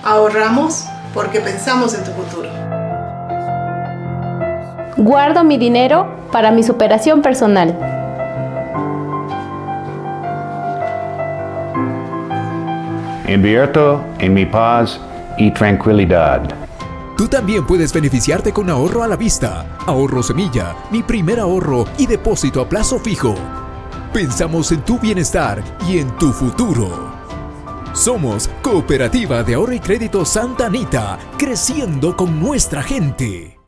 Ahorramos porque pensamos en tu futuro. Guardo mi dinero para mi superación personal. Invierto en mi paz y tranquilidad. Tú también puedes beneficiarte con ahorro a la vista, ahorro semilla, mi primer ahorro y depósito a plazo fijo. Pensamos en tu bienestar y en tu futuro. Somos Cooperativa de Ahorro y Crédito Santa Anita, creciendo con nuestra gente.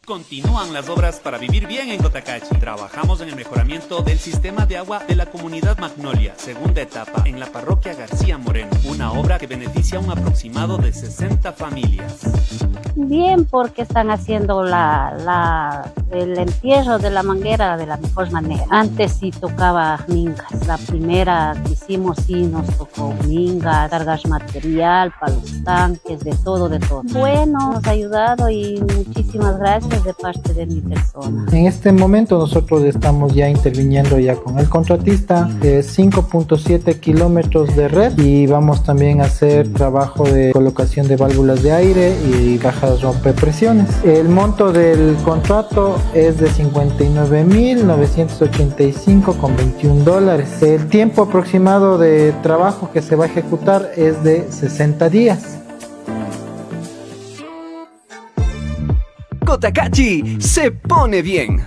Continúan las obras para vivir bien en Cotacachi. Trabajamos en el mejoramiento del sistema de agua de la comunidad Magnolia, segunda etapa, en la parroquia García Moreno. Una obra que beneficia a un aproximado de 60 familias. Bien, porque están haciendo el entierro de la manguera de la mejor manera. Antes sí tocaba mingas. La primera que hicimos sí nos tocó mingas, cargas material para los tanques, de todo. Bueno, nos ha ayudado y muchísimas gracias de parte de mi persona. En este momento nosotros estamos ya interviniendo ya con el contratista 5.7 kilómetros de red y vamos también a hacer trabajo de colocación de válvulas de aire y bajas rompepresiones. El monto del contrato es de $59,985,21. El tiempo aproximado de trabajo que se va a ejecutar es de 60 días. Cotacachi se pone bien.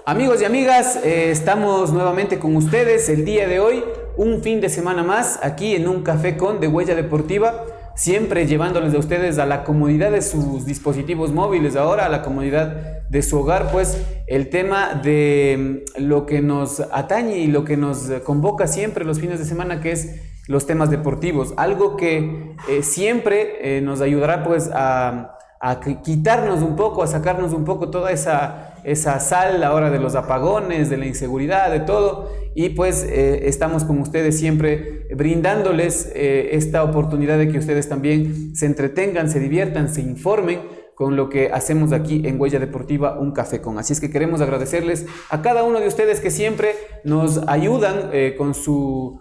Amigos y amigas, estamos nuevamente con ustedes el día de hoy, un fin de semana más aquí en un café con de Huella Deportiva, siempre llevándoles a ustedes a la comodidad de sus dispositivos móviles, ahora a la comodidad de su hogar, pues el tema de lo que nos atañe y lo que nos convoca siempre los fines de semana, que es los temas deportivos, algo que siempre nos ayudará pues a quitarnos un poco, a sacarnos un poco toda esa sal a la hora de los apagones, de la inseguridad, de todo, y pues estamos con ustedes siempre brindándoles esta oportunidad de que ustedes también se entretengan, se diviertan, se informen con lo que hacemos aquí en Huella Deportiva, un café con. Así es que queremos agradecerles a cada uno de ustedes que siempre nos ayudan con su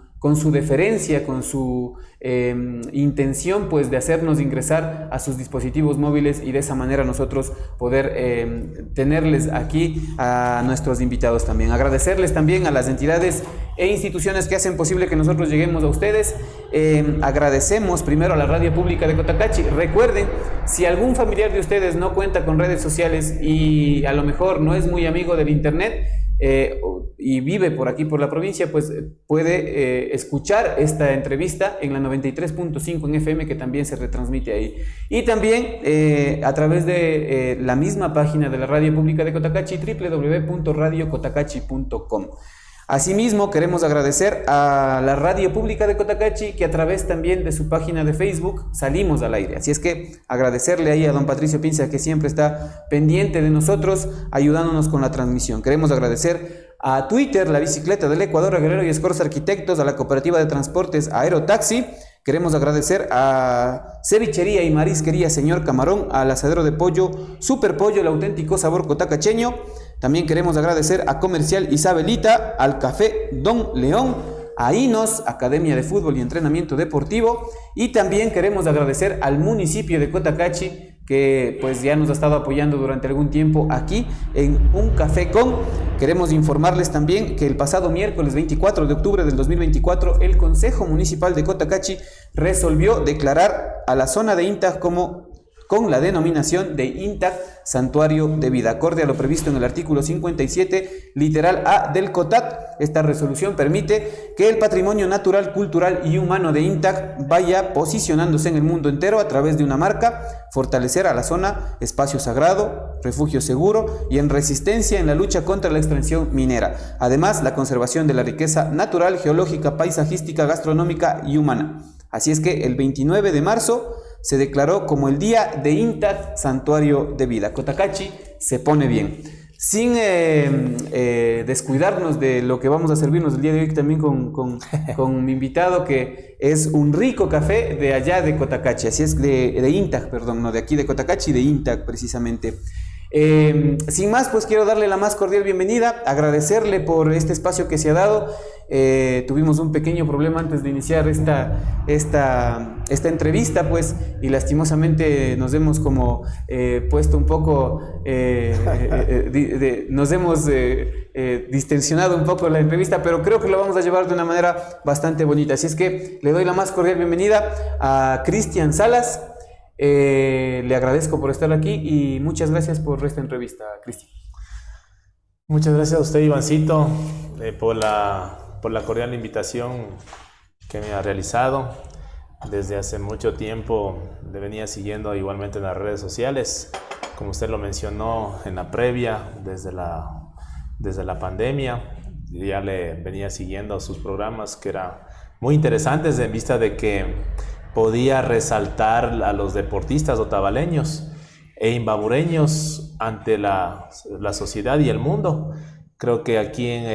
deferencia, con su intención pues de hacernos ingresar a sus dispositivos móviles y de esa manera nosotros poder tenerles aquí a nuestros invitados también. Agradecerles también a las entidades e instituciones que hacen posible que nosotros lleguemos a ustedes. Agradecemos primero a la Radio Pública de Cotacachi. Recuerden, si algún familiar de ustedes no cuenta con redes sociales y a lo mejor no es muy amigo del internet, y vive por aquí por la provincia, pues puede escuchar esta entrevista en la 93.5 en FM, que también se retransmite ahí, y también a través de la misma página de la Radio Pública de Cotacachi, www.radiocotacachi.com. Asimismo, queremos agradecer a la Radio Pública de Cotacachi, que a través también de su página de Facebook salimos al aire. Así es que agradecerle ahí a don Patricio Pinza, que siempre está pendiente de nosotros, ayudándonos con la transmisión. Queremos agradecer a Twitter, La Bicicleta del Ecuador, a Guerrero y Escorza Arquitectos, a la Cooperativa de Transportes Aerotaxi. Queremos agradecer a Cevichería y Marisquería Señor Camarón, al asadero de pollo Super Pollo, el auténtico sabor cotacacheño. También queremos agradecer a Comercial Isabelita, al Café Don León, a INOS, Academia de Fútbol y Entrenamiento Deportivo. Y también queremos agradecer al municipio de Cotacachi, que pues ya nos ha estado apoyando durante algún tiempo aquí en Un Café Con. Queremos informarles también que el pasado miércoles 24 de octubre del 2024 el Consejo Municipal de Cotacachi resolvió declarar a la zona de INTAC con la denominación de INTAC Santuario de Vida, acorde a lo previsto en el artículo 57, literal A del COTAT. Esta resolución permite que el patrimonio natural, cultural y humano de INTAC vaya posicionándose en el mundo entero a través de una marca, fortalecer a la zona espacio sagrado, refugio seguro y en resistencia en la lucha contra la extracción minera. Además, la conservación de la riqueza natural, geológica, paisajística, gastronómica y humana. Así es que el 29 de marzo se declaró como el Día de INTAC Santuario de Vida. Cotacachi se pone bien. Sin descuidarnos de lo que vamos a servirnos el día de hoy también con mi invitado, que es un rico café de allá de Cotacachi, así es de INTAC, perdón, no de aquí de Cotacachi, de INTAC precisamente. Sin más, pues quiero darle la más cordial bienvenida, agradecerle por este espacio que se ha dado. Tuvimos un pequeño problema antes de iniciar esta entrevista, pues, y lastimosamente nos hemos como puesto un poco, nos hemos distensionado un poco la entrevista, pero creo que lo vamos a llevar de una manera bastante bonita. Así es que le doy la más cordial bienvenida a Cristian Salas. Le agradezco por estar aquí y muchas gracias por esta entrevista, Cristian. Muchas gracias a usted, Ivancito, por la cordial invitación que me ha realizado. Desde hace mucho tiempo le venía siguiendo igualmente en las redes sociales, como usted lo mencionó en la previa, desde la pandemia. Ya le venía siguiendo sus programas, que eran muy interesantes en vista de que podía resaltar a los deportistas otavaleños e imbabureños ante la sociedad y el mundo. Creo que aquí en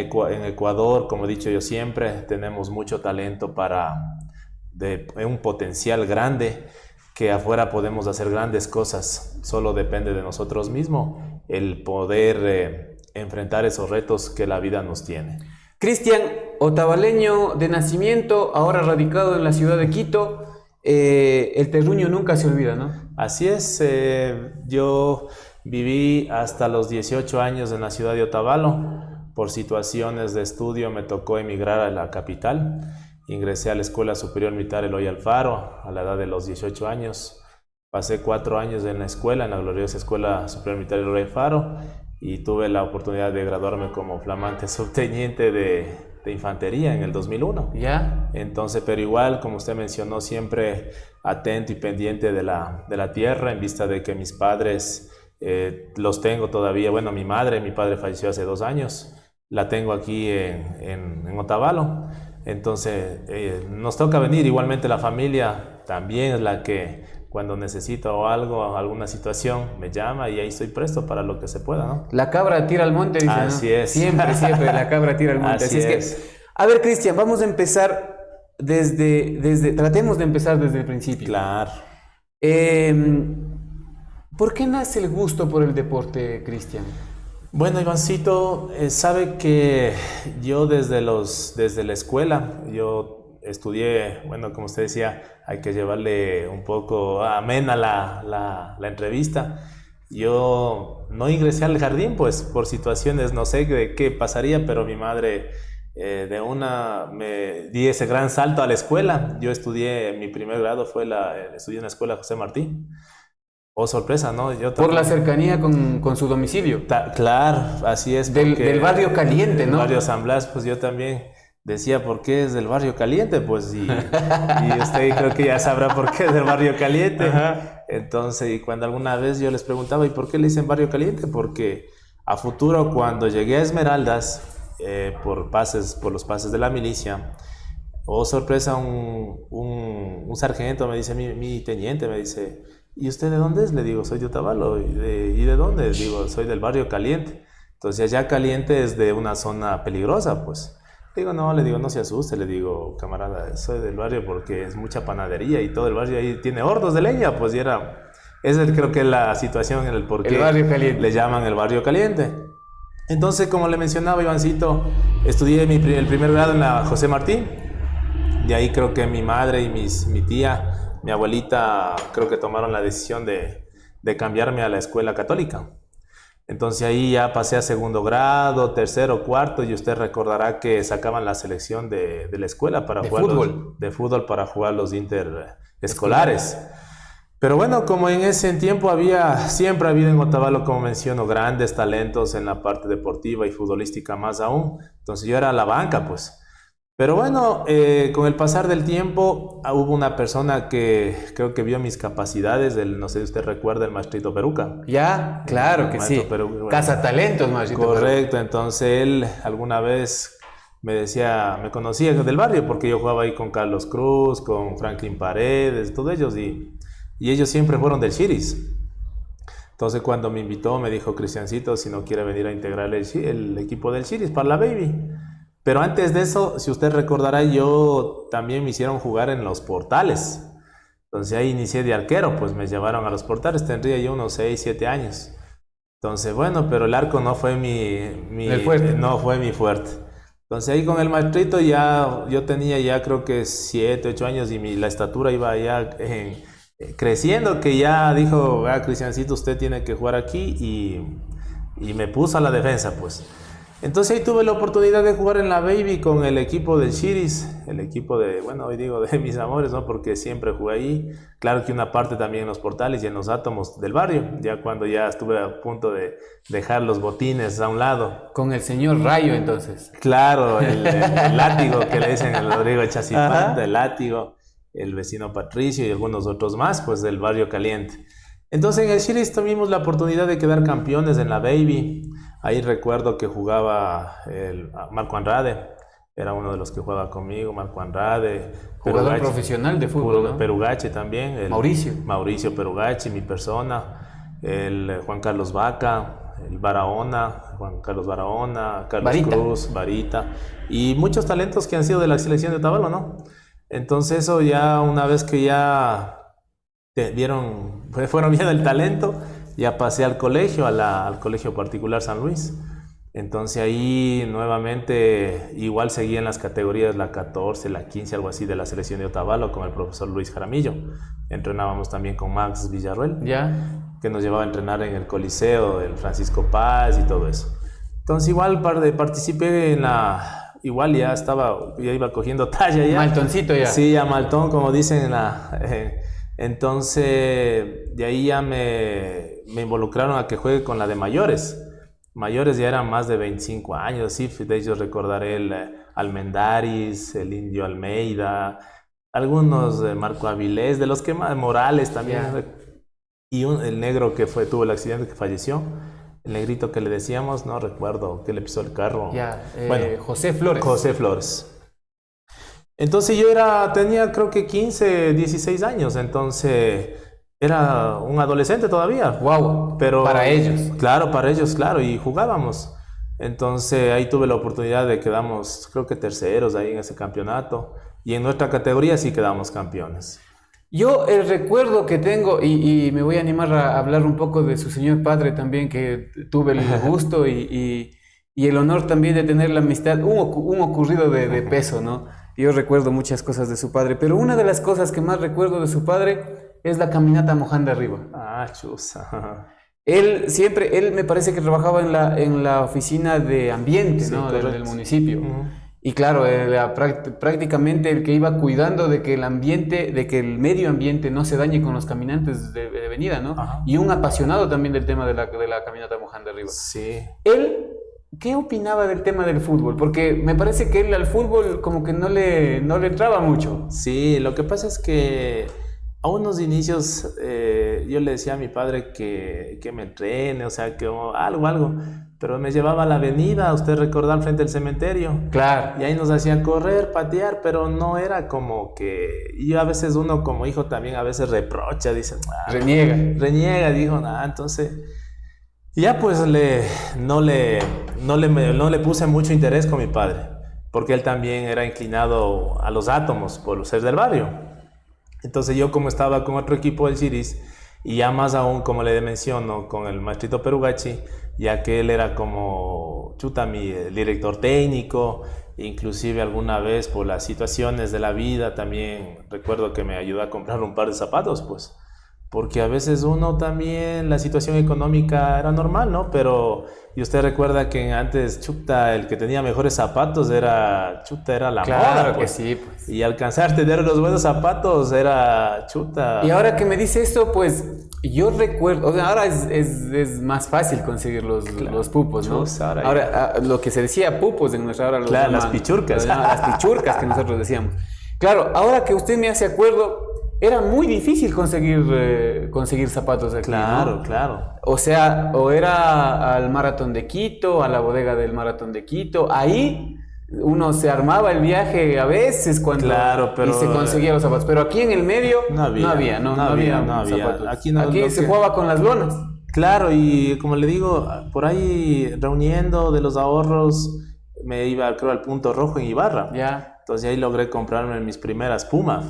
Ecuador, como he dicho yo siempre, tenemos mucho talento un potencial grande, que afuera podemos hacer grandes cosas. Solo depende de nosotros mismos el poder enfrentar esos retos que la vida nos tiene. Cristian, otavaleño de nacimiento, ahora radicado en la ciudad de Quito. El terruño nunca se olvida, ¿no? Así es, yo viví hasta los 18 años en la ciudad de Otavalo. Por situaciones de estudio me tocó emigrar a la capital. Ingresé a la Escuela Superior Militar Eloy Alfaro a la edad de los 18 años. Pasé 4 años en la escuela, en la gloriosa Escuela Superior Militar Eloy Alfaro, y tuve la oportunidad de graduarme como flamante subteniente de infantería en el 2001. ¿Ya? Entonces, pero igual, como usted mencionó, siempre atento y pendiente de la tierra, en vista de que mis padres los tengo todavía. Bueno, mi padre falleció hace 2 años, la tengo aquí en Otavalo. Entonces, nos toca venir. Igualmente la familia también es la que cuando necesito algo, alguna situación, me llama y ahí estoy presto para lo que se pueda, ¿no? La cabra tira al monte, dice, Así ¿no? es. Siempre, la cabra tira al monte. Así es que, a ver, Cristian, vamos a empezar tratemos de empezar desde el principio. Claro. ¿Por qué nace el gusto por el deporte, Cristian? Bueno, Ivancito, sabe que yo desde la escuela, yo estudié, bueno, como usted decía, hay que llevarle un poco amena la entrevista. Yo no ingresé al jardín, pues, por situaciones, no sé de qué pasaría, pero mi madre me di ese gran salto a la escuela. Yo estudié, mi primer grado estudié en la escuela José Martí. Oh, sorpresa, ¿no? Por la cercanía con su domicilio. Claro, así es. Del barrio caliente, ¿no? El barrio San Blas, pues yo también decía, ¿por qué es del barrio caliente? Pues y usted creo que ya sabrá por qué es del barrio caliente. Ajá. Entonces, y cuando alguna vez yo les preguntaba, ¿y por qué le dicen barrio caliente? Porque a futuro, cuando llegué a Esmeraldas, por los pases de la milicia, oh sorpresa, un sargento me dice, mi teniente me dice, ¿y usted de dónde es? Le digo, soy de Otavalo. ¿Y de dónde? Digo, soy del barrio caliente. Entonces allá Caliente es de una zona peligrosa, pues. Le digo, no se asuste, le digo, camarada, soy del barrio porque es mucha panadería y todo el barrio ahí tiene hornos de leña, pues, y creo que es la situación en el por qué el barrio caliente. Le llaman el barrio caliente. Entonces, como le mencionaba Ivancito, estudié el primer grado en la José Martí. De ahí creo que mi madre y mi tía, mi abuelita, creo que tomaron la decisión de cambiarme a la escuela católica. Entonces ahí ya pasé a segundo grado, tercero, cuarto, y usted recordará que sacaban la selección de la escuela para jugar de fútbol para jugar los interescolares. Pero bueno, como en ese tiempo siempre ha habido en Otavalo, como menciono, grandes talentos en la parte deportiva y futbolística más aún. Entonces yo era la banca, pues. Pero bueno, con el pasar del tiempo hubo una persona que creo que vio mis capacidades, no sé si usted recuerda, el maestrito Peruca. Ya, claro que sí. Peruca, Cazatalentos, maestrito. Correcto, entonces él alguna vez me conocía del barrio porque yo jugaba ahí con Carlos Cruz, con Franklin Paredes, todos ellos, y ellos siempre fueron del Chiris. Entonces cuando me invitó me dijo, Cristiancito, si no quiere venir a integrar el equipo del Chiris para la Baby. Pero antes de eso, si usted recordará, yo también me hicieron jugar en los Portales. Entonces ahí inicié de arquero, pues me llevaron a los Portales, tendría yo unos 6, 7 años. Entonces bueno, pero el arco no fue no fue mi fuerte. Entonces ahí con el maestrito yo tenía ya creo que 7, 8 años y la estatura iba ya creciendo, que ya dijo, Cristiancito, usted tiene que jugar aquí, y me puso a la defensa, pues. Entonces ahí tuve la oportunidad de jugar en la Baby con el equipo del Chiris, el equipo hoy digo de mis amores, ¿no? Porque siempre jugué ahí. Claro que una parte también en los Portales y en los Átomos del barrio, ya cuando ya estuve a punto de dejar los botines a un lado. Con el señor Rayo, entonces. Claro, el látigo que le dicen a Rodrigo Chacipán, el látigo, el vecino Patricio y algunos otros más, pues del barrio caliente. Entonces en el Chiris tuvimos la oportunidad de quedar campeones en la Baby. Ahí recuerdo que jugaba Marco Andrade, era uno de los que jugaba conmigo, Marco Andrade. Jugador profesional de fútbol, ¿no? Perugache también. Mauricio Perugache, mi persona. El Juan Carlos Vaca, Juan Carlos Barahona, Carlos Cruz, Varita. Y muchos talentos que han sido de la selección de Otavalo, ¿no? Entonces eso ya una vez que ya fueron viendo el talento, ya pasé al colegio, al colegio particular San Luis. Entonces ahí nuevamente igual seguí en las categorías la 14, la 15, algo así de la selección de Otavalo con el profesor Luis Jaramillo. Entrenábamos también con Max Villarruel, que nos llevaba a entrenar en el Coliseo, el Francisco Paz y todo eso. Entonces igual participé igual ya iba cogiendo talla ya. Maltoncito ya. Sí, ya maltón, como dicen entonces, de ahí ya me involucraron a que juegue con la de mayores. Mayores ya eran más de 25 años, sí, de ellos recordaré el Almendaris, el Indio Almeida, algunos Marco Avilés, de los que más, Morales también. Y el negro que tuvo el accidente, que falleció, el negrito que le decíamos, no recuerdo, que le pisó el carro. José Flores. José Flores. Entonces yo tenía creo que 15, 16 años, entonces era un adolescente todavía. Wow, pero para ellos. Claro, para ellos, claro, y jugábamos. Entonces ahí tuve la oportunidad de quedamos, creo que terceros ahí en ese campeonato, y en nuestra categoría sí quedamos campeones. Yo el recuerdo que tengo, y me voy a animar a hablar un poco de su señor padre también, que tuve el gusto y el honor también de tener la amistad, un ocurrido de peso, ¿no? Yo recuerdo muchas cosas de su padre, pero una de las cosas que más recuerdo de su padre es la caminata Moján de Arriba. Ah, chusa. Él me parece que trabajaba en la oficina de ambiente, sí, ¿no? del municipio. Y claro, era prácticamente el que iba cuidando de que el medio ambiente no se dañe con los caminantes de venida, ¿no? Ajá. Y un apasionado también del tema de la caminata Moján de Arriba. Sí. Él, ¿qué opinaba del tema del fútbol? Porque me parece que él al fútbol como que no le entraba mucho. Sí, lo que pasa es que a unos inicios yo le decía a mi padre que me entrene, o sea, que algo, pero me llevaba a la avenida, usted recordará, frente al cementerio. Claro. Y ahí nos hacían correr, patear, pero no era como que... Y a veces uno como hijo también a veces reprocha, dice... Reniega, dijo, entonces... Y ya pues no le puse mucho interés con mi padre, porque él también era inclinado a los átomos por ser del barrio. Entonces yo, como estaba con otro equipo del Chiris, y ya más aún, como le menciono, con el maestrito Perugachi, ya que él era como mi director técnico, inclusive alguna vez por las situaciones de la vida también recuerdo que me ayudó a comprar un par de zapatos, pues, porque a veces uno también, la situación económica era normal, ¿no? Pero, y usted recuerda que antes, el que tenía mejores zapatos era la moda, pues. Que sí, pues. Y alcanzar a tener los buenos zapatos era Y ahora que me dice esto, pues, yo recuerdo, o sea, ahora es más fácil conseguir los pupos, ¿no? Ahora lo que se decía pupos en nuestra hora, las pichurcas. Las pichurcas que nosotros decíamos. Claro, ahora que usted me hace acuerdo, era muy difícil conseguir zapatos aquí, ¿no? Claro. O sea, o era al Maratón de Quito, a la bodega del Maratón de Quito, ahí uno se armaba el viaje a veces cuando y se conseguía los zapatos, pero aquí en el medio no había zapatos. Aquí se jugaba con las lonas. Claro, y como le digo, por ahí reuniendo de los ahorros me iba, creo, al Punto Rojo en Ibarra. Ya. Entonces ahí logré comprarme mis primeras Pumas.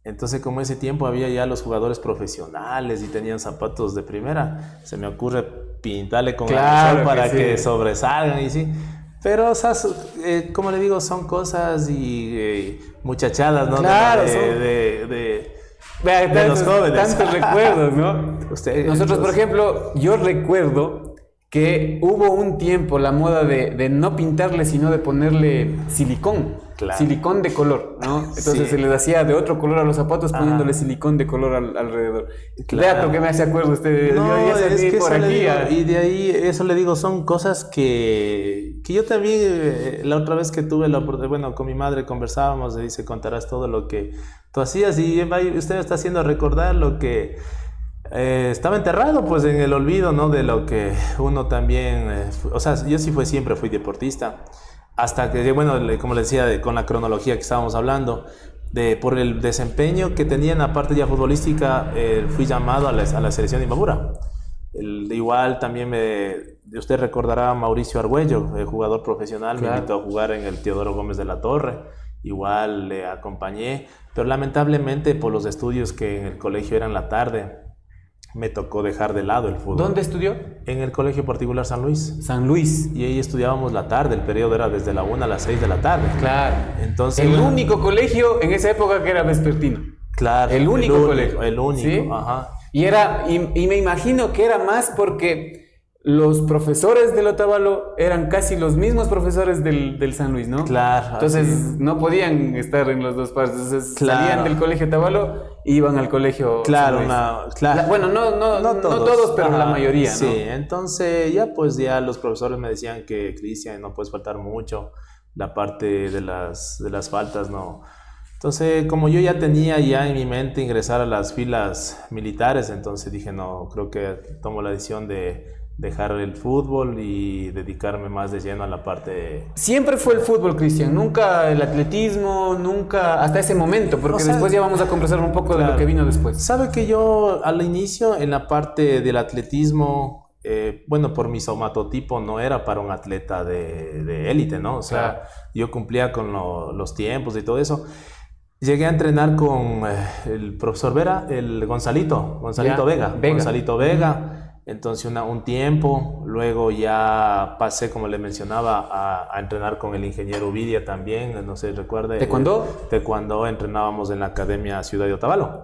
Entonces, como ese tiempo había ya los jugadores profesionales y tenían zapatos de primera, se me ocurre pintarle con aerosol para que sobresalgan y sí. Pero, o sea, como le digo, son cosas y muchachadas, ¿no? Claro, de los jóvenes. Tantos recuerdos, ¿no? Nosotros, por ejemplo, yo recuerdo que hubo un tiempo la moda de no pintarle, sino de ponerle silicón. Silicón de color, ¿no? Entonces se les hacía de otro color a los zapatos poniéndole silicón de color alrededor. Vea lo que me hace acuerdo usted. No, yo ya es que por aquí. Digo, y de ahí, eso le digo, son cosas que yo también, la otra vez que tuve con mi madre conversábamos, y dice, contarás todo lo que tú hacías, y usted me está haciendo recordar lo que estaba enterrado pues en el olvido, ¿no? De lo que uno también, o sea, yo siempre fui deportista. Hasta que, bueno, como le decía, con la cronología que estábamos hablando, por el desempeño que tenía en la parte ya futbolística, fui llamado a la selección de Imbabura. Igual también usted recordará a Mauricio Argüello, el jugador profesional, me invitó a jugar en el Teodoro Gómez de la Torre. Igual le acompañé, pero lamentablemente por los estudios que en el colegio eran la tarde, me tocó dejar de lado el fútbol. ¿Dónde estudió? En el Colegio Particular San Luis. San Luis. Y ahí estudiábamos la tarde, el periodo era desde la 1 a las 6 de la tarde. Claro. Entonces, el único colegio en esa época que era vespertino. Claro. El único colegio. El único, ¿sí? Ajá. Y me imagino que era más porque los profesores del Otavalo eran casi los mismos profesores del San Luis, ¿no? Claro. Entonces no podían estar en las dos partes. Entonces salían del colegio Otavalo e iban al colegio San Luis. Bueno, no todos, pero la mayoría, ¿no? Sí, entonces ya los profesores me decían que, Cristian, no puedes faltar mucho, la parte de las faltas, no. Entonces, como yo ya tenía en mi mente ingresar a las filas militares, entonces dije, no, creo que tomo la decisión de dejar el fútbol y dedicarme más de lleno a la parte... Siempre fue el fútbol, Cristian, nunca el atletismo, nunca hasta ese momento, porque después ya vamos a conversar un poco de lo que vino después. Sabe que yo al inicio en la parte del atletismo, por mi somatotipo no era para un atleta de élite, ¿no? O sea, yo cumplía con los tiempos y todo eso. Llegué a entrenar con el profesor Vera, el Gonzalito Vega. Gonzalito Vega. Entonces un tiempo, luego ya pasé, como le mencionaba, a entrenar con el ingeniero Uvidia también, no sé, recuerda. ¿Taekwondo? Entrenábamos en la Academia Ciudad de Otavalo.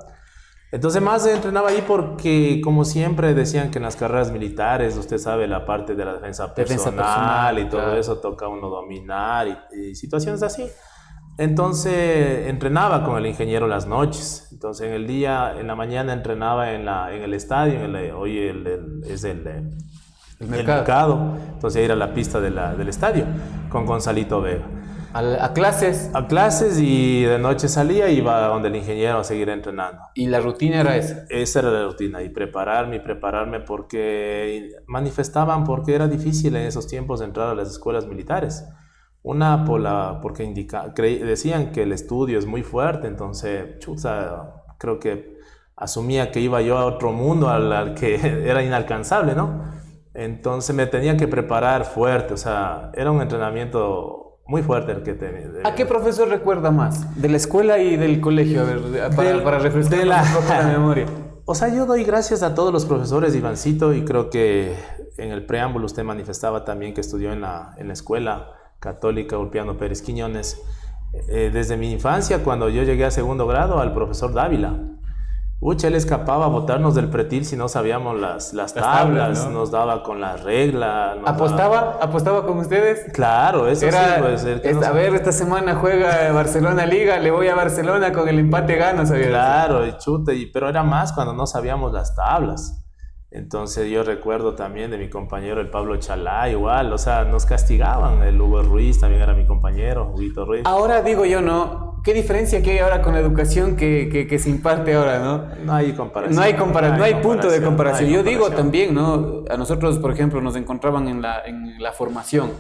Entonces más entrenaba ahí porque, como siempre, decían que en las carreras militares, usted sabe, la parte de la defensa personal y todo eso, toca uno dominar y situaciones así. Entonces entrenaba con el ingeniero las noches. Entonces en la mañana entrenaba en el estadio, hoy es el mercado. Entonces ir a la pista del estadio con Gonzalito Vega. ¿A clases? A clases, y de noche salía y iba donde el ingeniero a seguir entrenando. ¿Y la rutina era esa? Esa era la rutina, y prepararme porque manifestaban porque era difícil en esos tiempos entrar a las escuelas militares. Una porque decían que el estudio es muy fuerte, entonces creo que asumía que iba yo a otro mundo al que era inalcanzable, ¿no? Entonces me tenía que preparar fuerte, o sea, era un entrenamiento muy fuerte el que tenía. ¿A qué profesor recuerda más? ¿De la escuela y del colegio? A ver, para refrescar un poco la memoria. O sea, yo doy gracias a todos los profesores, Ivancito, y creo que en el preámbulo usted manifestaba también que estudió en la Escuela Católica Ulpiano Pérez Quiñones. Desde mi infancia, cuando yo llegué a segundo grado, al profesor Dávila. Él escapaba a botarnos del pretil si no sabíamos las tablas, ¿no? Nos daba con la regla. ¿Apostaba con ustedes? Claro, eso era, sí. Pues, a ver, esta semana juega Barcelona Liga, le voy a Barcelona, con el empate gano, ¿sabías? Claro, y chute, pero era más cuando no sabíamos las tablas. Entonces yo recuerdo también de mi compañero el Pablo Chalá, igual, o sea, nos castigaban. El Hugo Ruiz también era mi compañero, Huguito Ruiz. Ahora digo yo, ¿no? ¿Qué diferencia que hay ahora con la educación que se imparte ahora, no? No hay comparación. No hay punto de comparación. Yo digo también, ¿no? A nosotros, por ejemplo, nos encontraban en la formación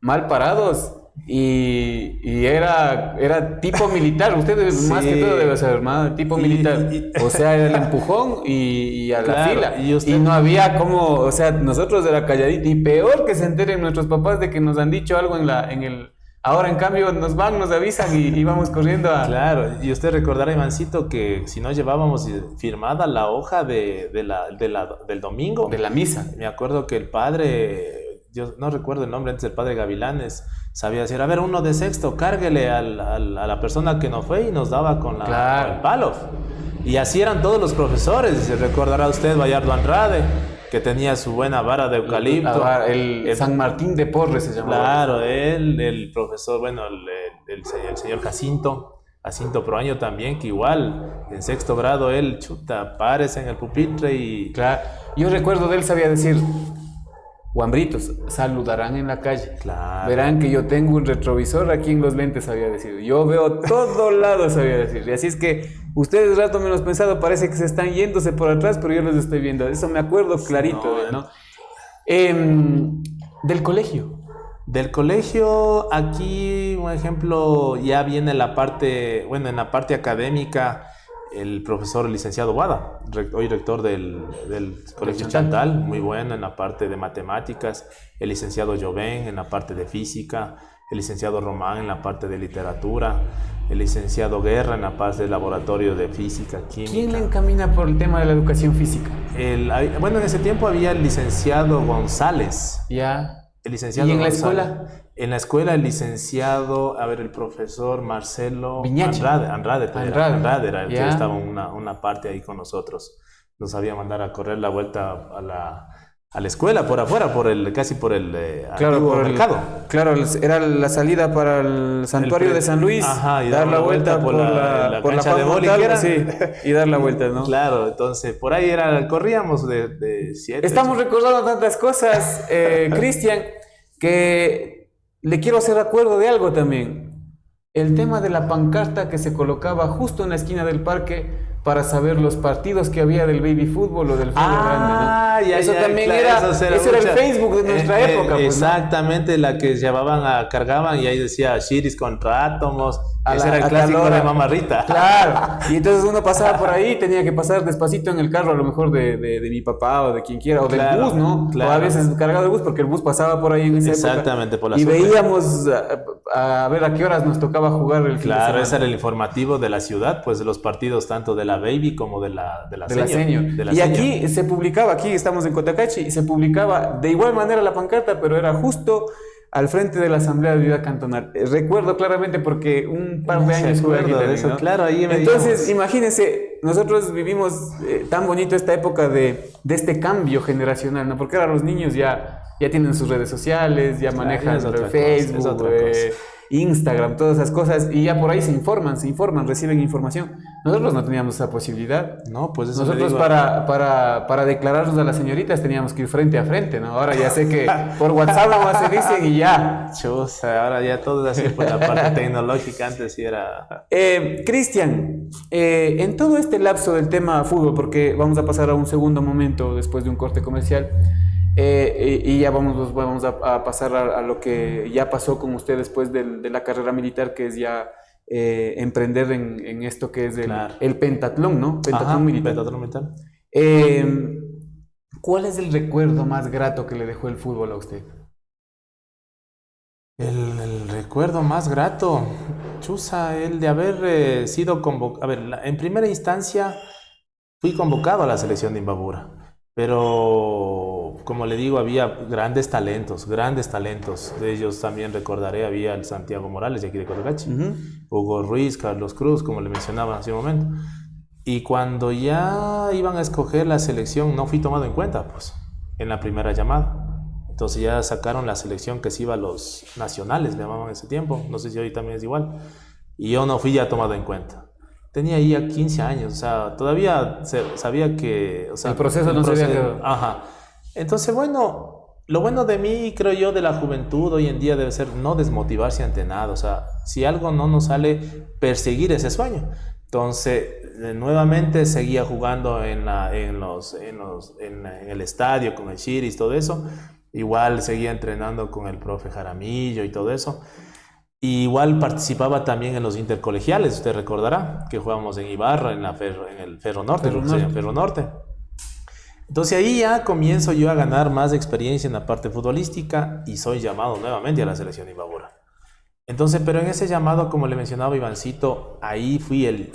mal parados y era tipo militar. Ustedes más que todo deben saber, ¿no? Tipo militar. O sea, era el empujón y a la fila. Y no había como, o sea, nosotros era calladito. Y peor que se enteren nuestros papás de que nos han dicho algo en el... Ahora, en cambio, nos avisan y vamos corriendo a... Claro, y usted recordará, Ivancito, que si no llevábamos firmada la hoja del domingo... De la misa. Me acuerdo que el padre, yo no recuerdo el nombre antes, el padre Gavilanes, sabía decir, a ver, uno de sexto, cárguele a la persona que no fue, y nos daba con el palo. Y así eran todos los profesores. Se recordará usted Bayardo Andrade, que tenía su buena vara de eucalipto. El San Martín de Porres se llamaba. Claro, el profesor, bueno, el señor Jacinto Proaño también, que igual en sexto grado él, párese en el pupitre y... Claro, yo recuerdo de él sabía decir, guambritos, saludarán en la calle. Claro. Verán que yo tengo un retrovisor aquí en los lentes, sabía decir. Yo veo todo lado, sabía decir. Y así es que ustedes, rato menos pensado, parece que se están yéndose por atrás, pero yo los estoy viendo. Eso me acuerdo clarito, ¿no? Del colegio. Del colegio, aquí, un ejemplo, ya viene en la parte académica, el profesor licenciado Wada, hoy rector del Colegio Chantal, muy bueno en la parte de matemáticas, el licenciado Joven en la parte de física, el licenciado Román en la parte de literatura, el licenciado Guerra en la parte del laboratorio de física, química. ¿Quién le encamina por el tema de la educación física? Bueno, en ese tiempo había el licenciado González. Ya. El licenciado ¿Y en González. la escuela? En la escuela el licenciado, el profesor Marcelo Viñacha. Andrade era el que estaba una parte ahí con nosotros. Nos sabía mandar a correr la vuelta a la escuela por afuera, casi por el mercado. Claro, era la salida para el santuario de San Luis. Ajá, y dar la vuelta por la cancha de boli, sí, y dar la vuelta, ¿no? Claro, entonces por ahí corríamos de 7. Estamos recordando tantas cosas, Cristian, que le quiero hacer acuerdo de algo también. El tema de la pancarta que se colocaba justo en la esquina del parque para saber los partidos que había del baby fútbol o del fútbol grande, ¿no? Eso también era el Facebook de nuestra época. Pues, exactamente, ¿no? La que cargaban y ahí decía Shiris contra átomos. Ese era el clásico de Mamá Rita. Claro, y entonces uno pasaba por ahí, tenía que pasar despacito en el carro, a lo mejor de mi papá o de quien quiera, o del bus, ¿no? Claro. O a veces cargado de bus, porque el bus pasaba por ahí en esa época. Exactamente, por la Y suerte. Veíamos a ver a qué horas nos tocaba jugar el fin de semana. Ese era el informativo de la ciudad, pues de los partidos tanto de la Baby como de la Senior. Y aquí se publicaba, aquí estamos en Cotacachi, y se publicaba de igual manera la pancarta, pero era justo al frente de la Asamblea de Unidad Cantonal. Recuerdo claramente porque un par de años jugué aquí también, eso, ¿no? Claro, ahí Entonces, imagínense, nosotros vivimos tan bonito esta época de este cambio generacional, ¿no? Porque ahora los niños ya tienen sus redes sociales, ya manejan Facebook, Instagram, todas esas cosas, y ya por ahí se informan, reciben información. Nosotros no teníamos esa posibilidad. No, pues eso nosotros para declararnos a las señoritas teníamos que ir frente a frente, ¿no? Ahora ya sé que por WhatsApp nomás se dicen y ya. Chusa, ahora ya todo es así por la parte tecnológica, antes sí era... Cristian, en todo este lapso del tema fútbol, porque vamos a pasar a un segundo momento después de un corte comercial, y ya vamos a pasar a lo que ya pasó con usted después de la carrera militar, que es ya emprender en esto que es el pentatlón, ¿no? Pentatlón militar. Pentatlón militar. ¿Cuál es el recuerdo más grato que le dejó el fútbol a usted? El recuerdo más grato, chusa, el de haber sido convocado. A ver, en primera instancia fui convocado a la selección de Imbabura, pero como le digo, había grandes talentos. De ellos también recordaré, había el Santiago Morales de aquí de Cotacachi, Hugo Ruiz, Carlos Cruz, como le mencionaba hace un momento. Y cuando ya iban a escoger la selección, no fui tomado en cuenta, pues, en la primera llamada. Entonces ya sacaron la selección que se iba a los nacionales, le llamaban en ese tiempo. No sé si hoy también es igual. Y yo no fui ya tomado en cuenta. Tenía ya 15 años, o sea, todavía sabía que... O sea, el proceso no sabía que... Ajá. Entonces, bueno, lo bueno de mí, creo yo, de la juventud hoy en día debe ser no desmotivarse ante nada. O sea, si algo no nos sale, perseguir ese sueño. Entonces, nuevamente seguía jugando en el estadio, con el Chiris, todo eso. Igual seguía entrenando con el profe Jaramillo y todo eso. Y igual participaba también en los intercolegiales, usted recordará, que jugábamos en Ibarra, en el Ferro Norte. Entonces ahí ya comienzo yo a ganar más experiencia en la parte futbolística y soy llamado nuevamente a la selección Imbabura. Entonces, pero en ese llamado, como le mencionaba Ivancito, ahí fui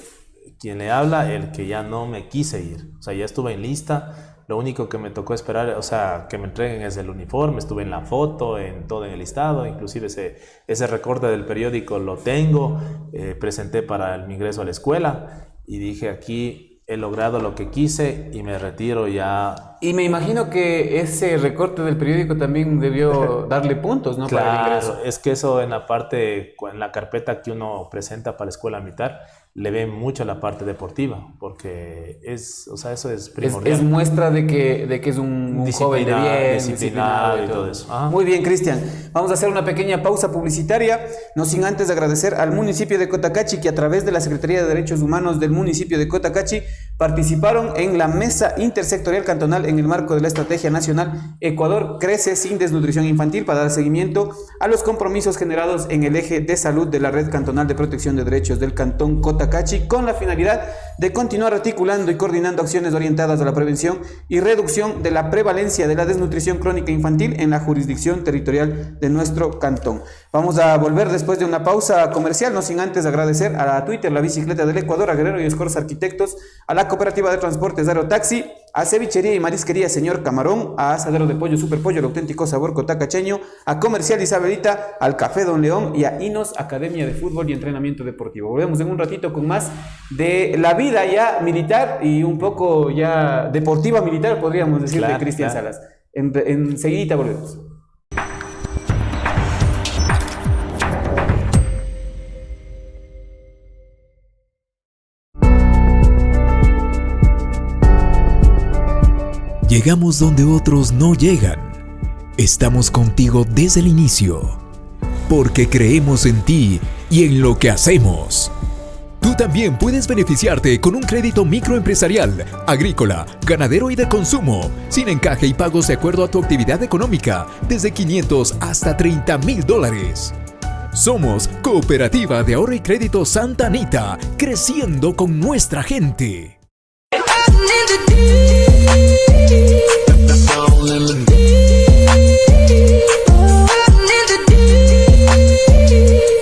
quien le habla, el que ya no me quise ir. O sea, ya estuve en lista. Lo único que me tocó esperar, o sea, que me entreguen es el uniforme. Estuve en la foto, en todo en el listado, inclusive ese recorte del periódico lo tengo. Presenté para mi ingreso a la escuela y dije, aquí he logrado lo que quise y me retiro ya. Y me imagino que ese recorte del periódico también debió darle puntos, ¿no? Claro, para el ingreso. Es que eso en la carpeta que uno presenta para la escuela militar, le ve mucho la parte deportiva, porque o sea, eso es primordial. Es muestra de que es un joven de bien, disciplinado y todo eso. Ajá. Muy bien, Cristian. Vamos a hacer una pequeña pausa publicitaria, no sin antes agradecer al municipio de Cotacachi, que a través de la Secretaría de Derechos Humanos del municipio de Cotacachi participaron en la Mesa Intersectorial Cantonal en el marco de la Estrategia Nacional Ecuador Crece sin Desnutrición Infantil, para dar seguimiento a los compromisos generados en el eje de salud de la Red Cantonal de Protección de Derechos del Cantón Cotacachi, con la finalidad de continuar articulando y coordinando acciones orientadas a la prevención y reducción de la prevalencia de la desnutrición crónica infantil en la jurisdicción territorial de nuestro cantón. Vamos a volver después de una pausa comercial, no sin antes agradecer a Twitter, la Bicicleta del Ecuador, a Guerrero y Escorza Arquitectos, a la Cooperativa de Transportes Aerotaxi, a Cevichería y Marisquería Señor Camarón, a Asadero de Pollo Super Pollo, el auténtico sabor cotacacheño, a Comercial Isabelita, al Café Don León y a Inos Academia de Fútbol y Entrenamiento Deportivo. Volvemos en un ratito con más de la vida ya militar y un poco ya deportiva militar, podríamos decir, de Cristian Salas. Enseguidita volvemos. Llegamos donde otros no llegan. Estamos contigo desde el inicio, porque creemos en ti y en lo que hacemos. Tú también puedes beneficiarte con un crédito microempresarial, agrícola, ganadero y de consumo, sin encaje y pagos de acuerdo a tu actividad económica, desde $500 hasta $30,000. Somos Cooperativa de Ahorro y Crédito Santa Anita, creciendo con nuestra gente.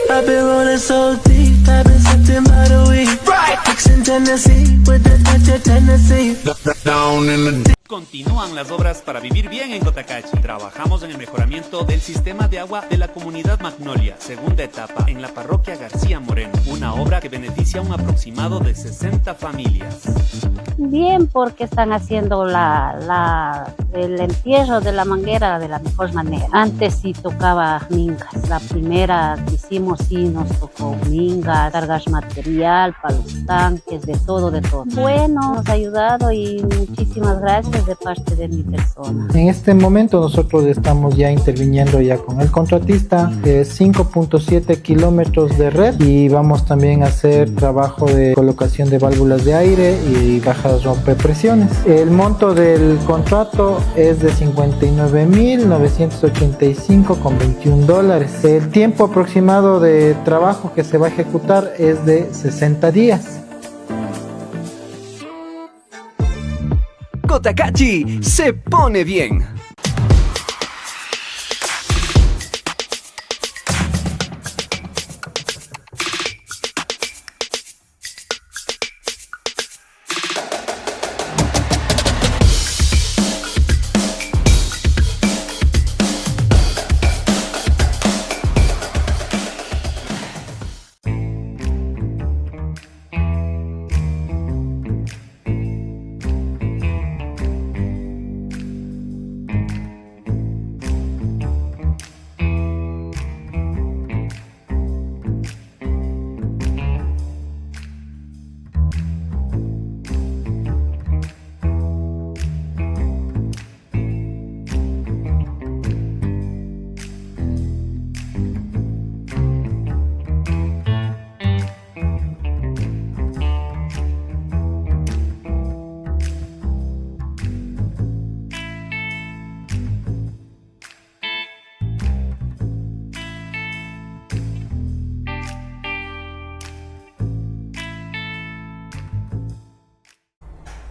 I've been rolling so deep, I've been sipping by the week. Mixing Tennessee with the touch of Tennessee. Down in the Continúan las obras para vivir bien en Cotacachi. Trabajamos en el mejoramiento del sistema de agua de la comunidad Magnolia, segunda etapa, en la parroquia García Moreno. Una obra que beneficia a un aproximado de 60 familias. Bien, porque están haciendo el entierro de la manguera de la mejor manera. Antes sí tocaba mingas. La primera que hicimos sí nos tocó mingas, cargas material para los tanques, de todo. Bueno, nos ha ayudado y muchísimas gracias de parte de mi persona. En este momento nosotros estamos ya interviniendo ya con el contratista, 5.7 kilómetros de red, y vamos también a hacer trabajo de colocación de válvulas de aire y bajas rompepresiones. El monto del contrato es de $59,985,21. El tiempo aproximado de trabajo que se va a ejecutar es de 60 días. Cotacachi se pone bien.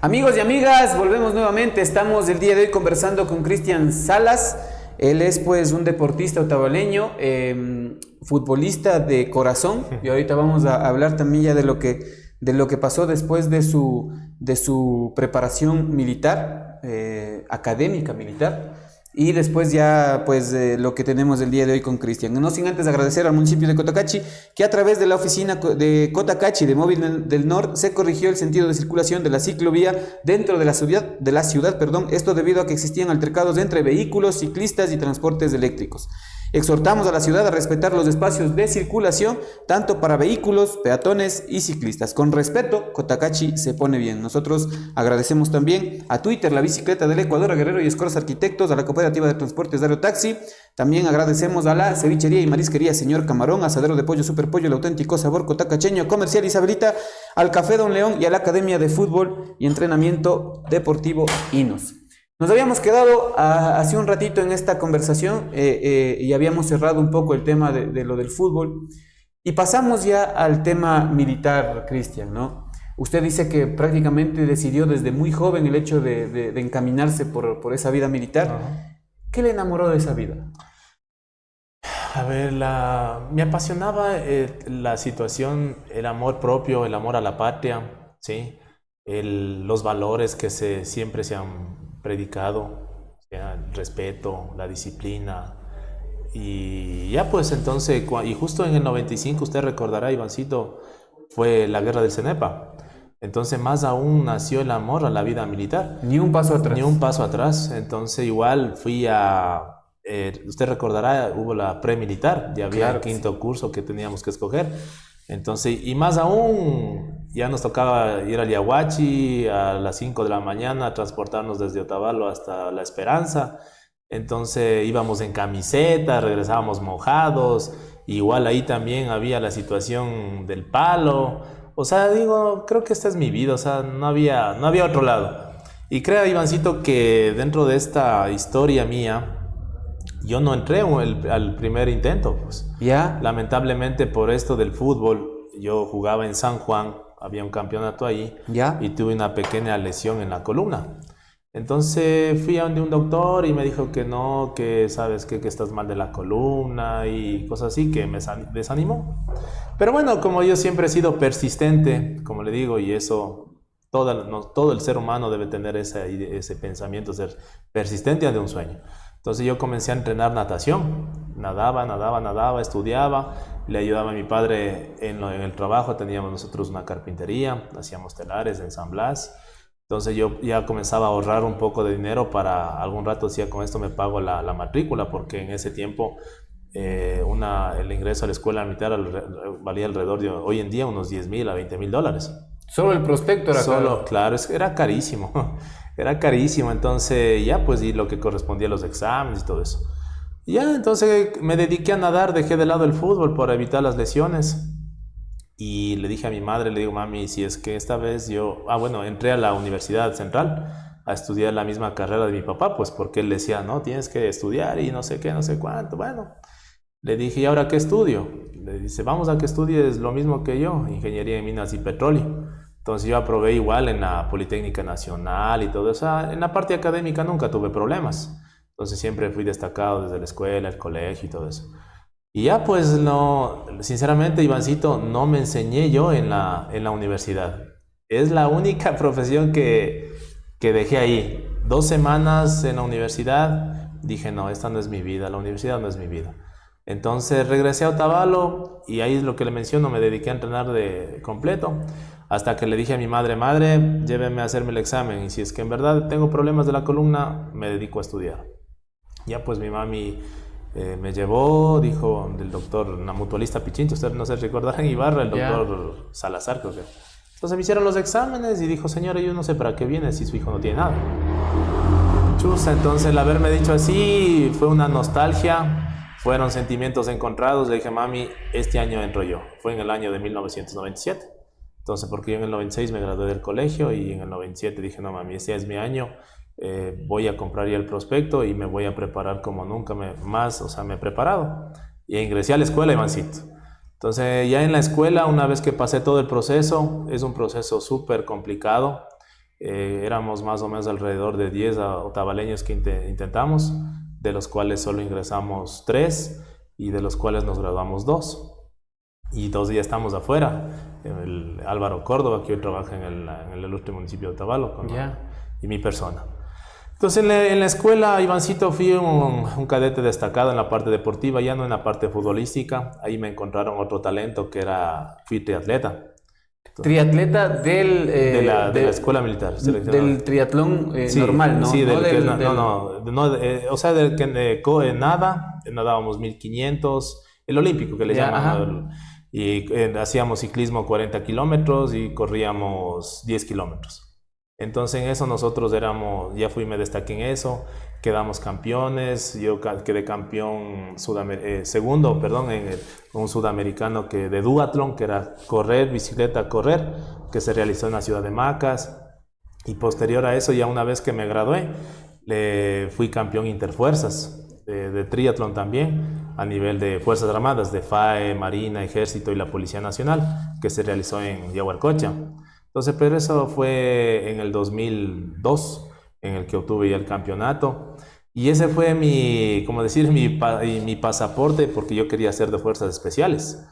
Amigos y amigas, volvemos nuevamente. Estamos el día de hoy conversando con Cristian Salas. Él es pues un deportista otavaleño, futbolista de corazón. Y ahorita vamos a hablar también ya de lo que pasó después de su preparación militar, académica militar. Y después ya pues lo que tenemos el día de hoy con Cristian. No sin antes agradecer al municipio de Cotacachi que a través de la oficina de Cotacachi de Móvil del Norte se corrigió el sentido de circulación de la ciclovía dentro de la ciudad, esto debido a que existían altercados entre vehículos, ciclistas y transportes eléctricos. Exhortamos a la ciudad a respetar los espacios de circulación, tanto para vehículos, peatones y ciclistas. Con respeto, Cotacachi se pone bien. Nosotros agradecemos también a Twitter, la bicicleta del Ecuador, a Guerrero y Escoros Arquitectos, a la Cooperativa de Transportes Dario Taxi. También agradecemos a la Cevichería y Marisquería Señor Camarón, Asadero de Pollo Super Pollo, el auténtico sabor cotacacheño, Comercial Isabelita, al Café Don León y a la Academia de Fútbol y Entrenamiento Deportivo Inos. Nos habíamos quedado hace un ratito en esta conversación y habíamos cerrado un poco el tema de lo del fútbol y pasamos ya al tema militar, Cristian, ¿no? Usted dice que prácticamente decidió desde muy joven el hecho de encaminarse por esa vida militar. ¿Qué le enamoró de esa vida? A ver, me apasionaba la situación, el amor propio, el amor a la patria, ¿sí? Los valores que siempre se han predicado, el respeto, la disciplina. Y ya pues entonces, y justo en el 95, usted recordará, Ivancito, fue la guerra del Cenepa. Entonces más aún nació el amor a la vida militar. Ni un paso atrás. Ni un paso atrás. Entonces igual fui usted recordará, hubo la premilitar, ya había el quinto curso que teníamos que escoger. Entonces, y más aún, ya nos tocaba ir al Yaguachi a las 5 de la mañana, transportarnos desde Otavalo hasta La Esperanza. Entonces íbamos en camiseta, regresábamos mojados. Igual ahí también había la situación del palo. O sea, digo, creo que esta es mi vida, o sea, no había otro lado. Y crea, Ivancito, que dentro de esta historia mía, yo no entré al primer intento, pues. ¿Ya? Lamentablemente por esto del fútbol, yo jugaba en San Juan, había un campeonato ahí, ¿ya? Y tuve una pequeña lesión en la columna. Entonces fui a donde un doctor y me dijo que no, que sabes que estás mal de la columna y cosas así, que me desanimó. Pero bueno, como yo siempre he sido persistente, como le digo, y eso, todo el ser humano debe tener ese pensamiento, ser persistente ante un sueño. Entonces yo comencé a entrenar natación, nadaba, estudiaba, le ayudaba a mi padre en el trabajo, teníamos nosotros una carpintería, hacíamos telares en San Blas. Entonces yo ya comenzaba a ahorrar un poco de dinero para algún rato, decía, con esto me pago la matrícula, porque en ese tiempo el ingreso a la escuela militar valía alrededor de, hoy en día, unos $10,000 a $20,000. Solo el prospecto era caro. Claro, era carísimo. Era carísimo, entonces ya pues y lo que correspondía a los exámenes y todo eso. Ya, entonces me dediqué a nadar, dejé de lado el fútbol para evitar las lesiones. Y le dije a mi madre, le digo, mami, si es que esta vez entré a la Universidad Central a estudiar la misma carrera de mi papá, pues porque él decía, no, tienes que estudiar y no sé qué, no sé cuánto. Bueno, le dije, ¿y ahora qué estudio? Le dice, vamos a que estudies lo mismo que yo, ingeniería en minas y petróleo. Entonces yo aprobé igual en la Politécnica Nacional y todo eso. En la parte académica nunca tuve problemas. Entonces siempre fui destacado desde la escuela, el colegio y todo eso. Y ya pues no, sinceramente Ivancito, no me enseñé yo en la universidad. Es la única profesión que dejé ahí. 2 semanas en la universidad, dije no, esta no es mi vida, la universidad no es mi vida. Entonces regresé a Otavalo y ahí es lo que le menciono, me dediqué a entrenar de completo. Hasta que le dije a mi madre, lléveme a hacerme el examen y si es que en verdad tengo problemas de la columna, me dedico a estudiar. Ya pues mi mami me llevó, dijo del doctor, una mutualista Pichincha, ustedes no se recordarán, Ibarra, el doctor Salazar, creo que. Entonces me hicieron los exámenes y dijo, señora, yo no sé para qué viene si su hijo no tiene nada. Chusa, entonces el haberme dicho así fue una nostalgia, fueron sentimientos encontrados. Le dije, mami, este año entro yo. Fue en el año de 1997. Entonces, porque yo en el 96 me gradué del colegio y en el 97 dije, no mami, este es mi año. Voy a comprar ya el prospecto y me voy a preparar como nunca me he preparado. Y ingresé a la escuela, Ivancito. Entonces ya en la escuela, una vez que pasé todo el proceso, es un proceso súper complicado. Éramos más o menos alrededor de 10 otavaleños que intentamos, de los cuales solo ingresamos 3 y de los cuales nos graduamos 2. Y 2 ya estamos afuera. El Álvaro Córdoba, que hoy trabaja en el ilustre municipio de Otavalo, y mi persona. Entonces en la escuela, Ivancito, fui un cadete destacado en la parte deportiva, ya no en la parte futbolística. Ahí me encontraron otro talento que fui triatleta. Triatleta de la escuela militar. Del triatlón normal, ¿no? Sí, o sea, del que nadábamos 1500, el olímpico que le llaman, y hacíamos ciclismo 40 kilómetros y corríamos 10 kilómetros. Entonces en eso nosotros me destaqué en eso, quedamos campeones, yo quedé campeón segundo, en un sudamericano de duatlón, que era bicicleta, que se realizó en la ciudad de Macas. Y posterior a eso, ya una vez que me gradué, fui campeón interfuerzas, de triatlón también, a nivel de Fuerzas Armadas, de FAE, Marina, Ejército y la Policía Nacional, que se realizó en Yaguarcocha. Entonces, pero eso fue en el 2002, en el que obtuve ya el campeonato. Y ese fue mi pasaporte, porque yo quería ser de Fuerzas Especiales.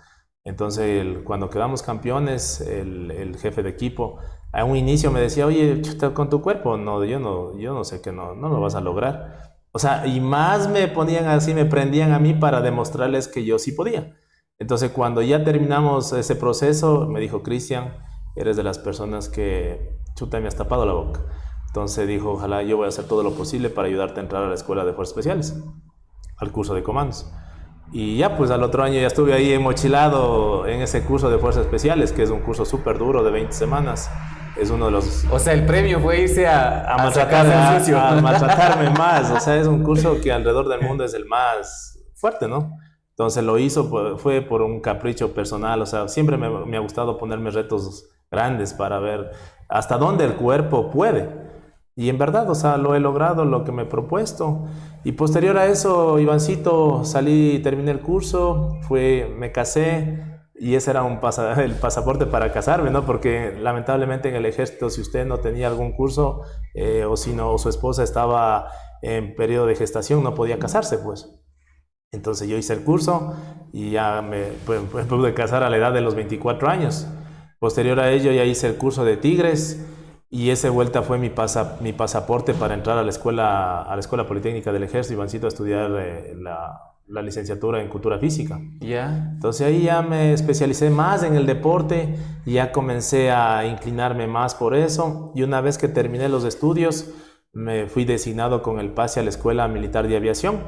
Entonces, cuando quedamos campeones, el jefe de equipo, a un inicio me decía, oye, con tu cuerpo, yo no sé que no lo vas a lograr. O sea, y más me ponían así, me prendían a mí para demostrarles que yo sí podía. Entonces, cuando ya terminamos ese proceso, me dijo, Cristian, eres de las personas que me has tapado la boca. Entonces dijo, ojalá yo voy a hacer todo lo posible para ayudarte a entrar a la escuela de Fuerzas Especiales, al curso de comandos. Y ya pues al otro año ya estuve ahí enmochilado en ese curso de Fuerzas Especiales, que es un curso súper duro de 20 semanas. Es uno de los... O sea, el premio fue irse a maltratarme más. O sea, es un curso que alrededor del mundo es el más fuerte, ¿no? Entonces lo hizo, fue por un capricho personal. O sea, siempre me ha gustado ponerme retos grandes para ver hasta dónde el cuerpo puede. Y en verdad, o sea, lo he logrado, lo que me he propuesto. Y posterior a eso, Ivancito, terminé el curso, me casé. Y ese era el pasaporte para casarme, ¿no? Porque lamentablemente en el ejército, si usted no tenía algún curso o su esposa estaba en periodo de gestación, no podía casarse, pues. Entonces yo hice el curso y ya me pude casar a la edad de los 24 años. Posterior a ello ya hice el curso de Tigres y esa vuelta fue mi pasaporte para entrar a la Escuela Politécnica del Ejército, Ivancito, a estudiar la licenciatura en Cultura Física. Entonces ahí ya me especialicé más en el deporte y ya comencé a inclinarme más por eso. Y una vez que terminé los estudios, me fui designado con el pase a la Escuela Militar de Aviación.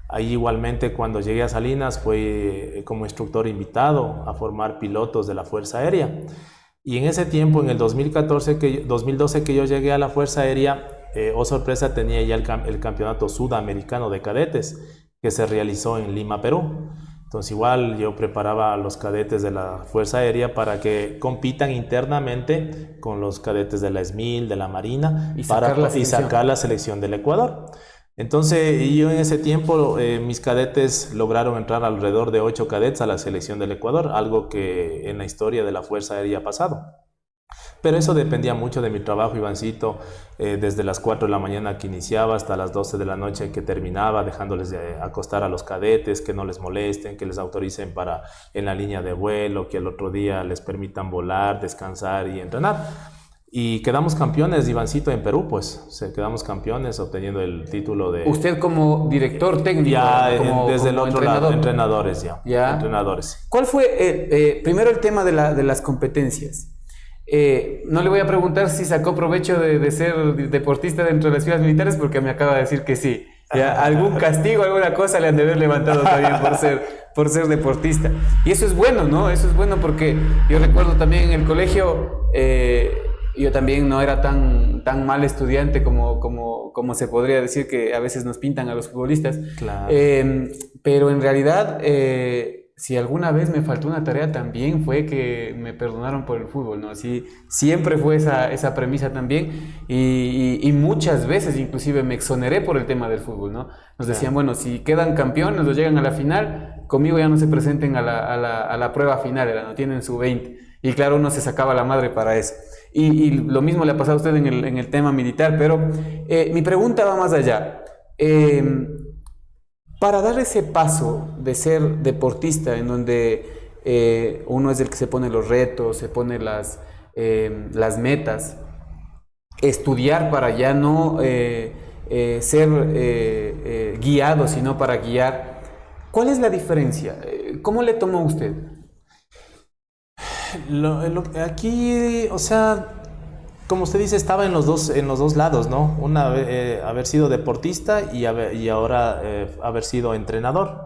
Ahí igualmente cuando llegué a Salinas fui como instructor invitado a formar pilotos de la Fuerza Aérea. Y en ese tiempo, en el 2012 que yo llegué a la Fuerza Aérea, sorpresa, tenía ya el campeonato sudamericano de cadetes que se realizó en Lima, Perú. Entonces igual yo preparaba a los cadetes de la Fuerza Aérea para que compitan internamente con los cadetes de la ESMIL, de la Marina, y sacar la selección del Ecuador. Entonces yo en ese tiempo mis cadetes lograron entrar alrededor de 8 cadetes a la selección del Ecuador, algo que en la historia de la Fuerza Aérea ha pasado. Pero eso dependía mucho de mi trabajo, Ivancito, desde las 4 de la mañana que iniciaba hasta las 12 de la noche que terminaba, dejándoles de acostar a los cadetes, que no les molesten, que les autoricen para en la línea de vuelo, que el otro día les permitan volar, descansar y entrenar. Y quedamos campeones, Ivancito, en Perú, pues. Quedamos campeones obteniendo el título de... Usted como director técnico. Ya, desde el como otro lado, entrenadores ya. Entrenadores. ¿Cuál fue, primero, el tema de las competencias? No le voy a preguntar si sacó provecho de ser deportista dentro de las filas militares, porque me acaba de decir que sí. ¿Ya? Algún castigo, alguna cosa le han de haber levantado también por ser deportista. Y eso es bueno, ¿no? Eso es bueno porque yo recuerdo también en el colegio... yo también no era tan mal estudiante como se podría decir que a veces nos pintan a los futbolistas. Claro. Pero en realidad, si alguna vez me faltó una tarea, también fue que me perdonaron por el fútbol, ¿no? Así, siempre fue esa premisa también. Y muchas veces inclusive me exoneré por el tema del fútbol, ¿no? Nos decían, bueno, si quedan campeones o llegan a la final, conmigo ya no se presenten a la prueba final, no tienen su 20. Y claro, uno se sacaba la madre para eso. Y lo mismo le ha pasado a usted en el tema militar, pero mi pregunta va más allá. Para dar ese paso de ser deportista, en donde uno es el que se pone los retos, se pone las metas, estudiar para ya no ser guiado, sino para guiar, ¿cuál es la diferencia? ¿Cómo le tomó usted? Aquí, o sea, como usted dice, estaba en los dos lados, ¿no? Una, haber sido deportista y ahora haber sido entrenador.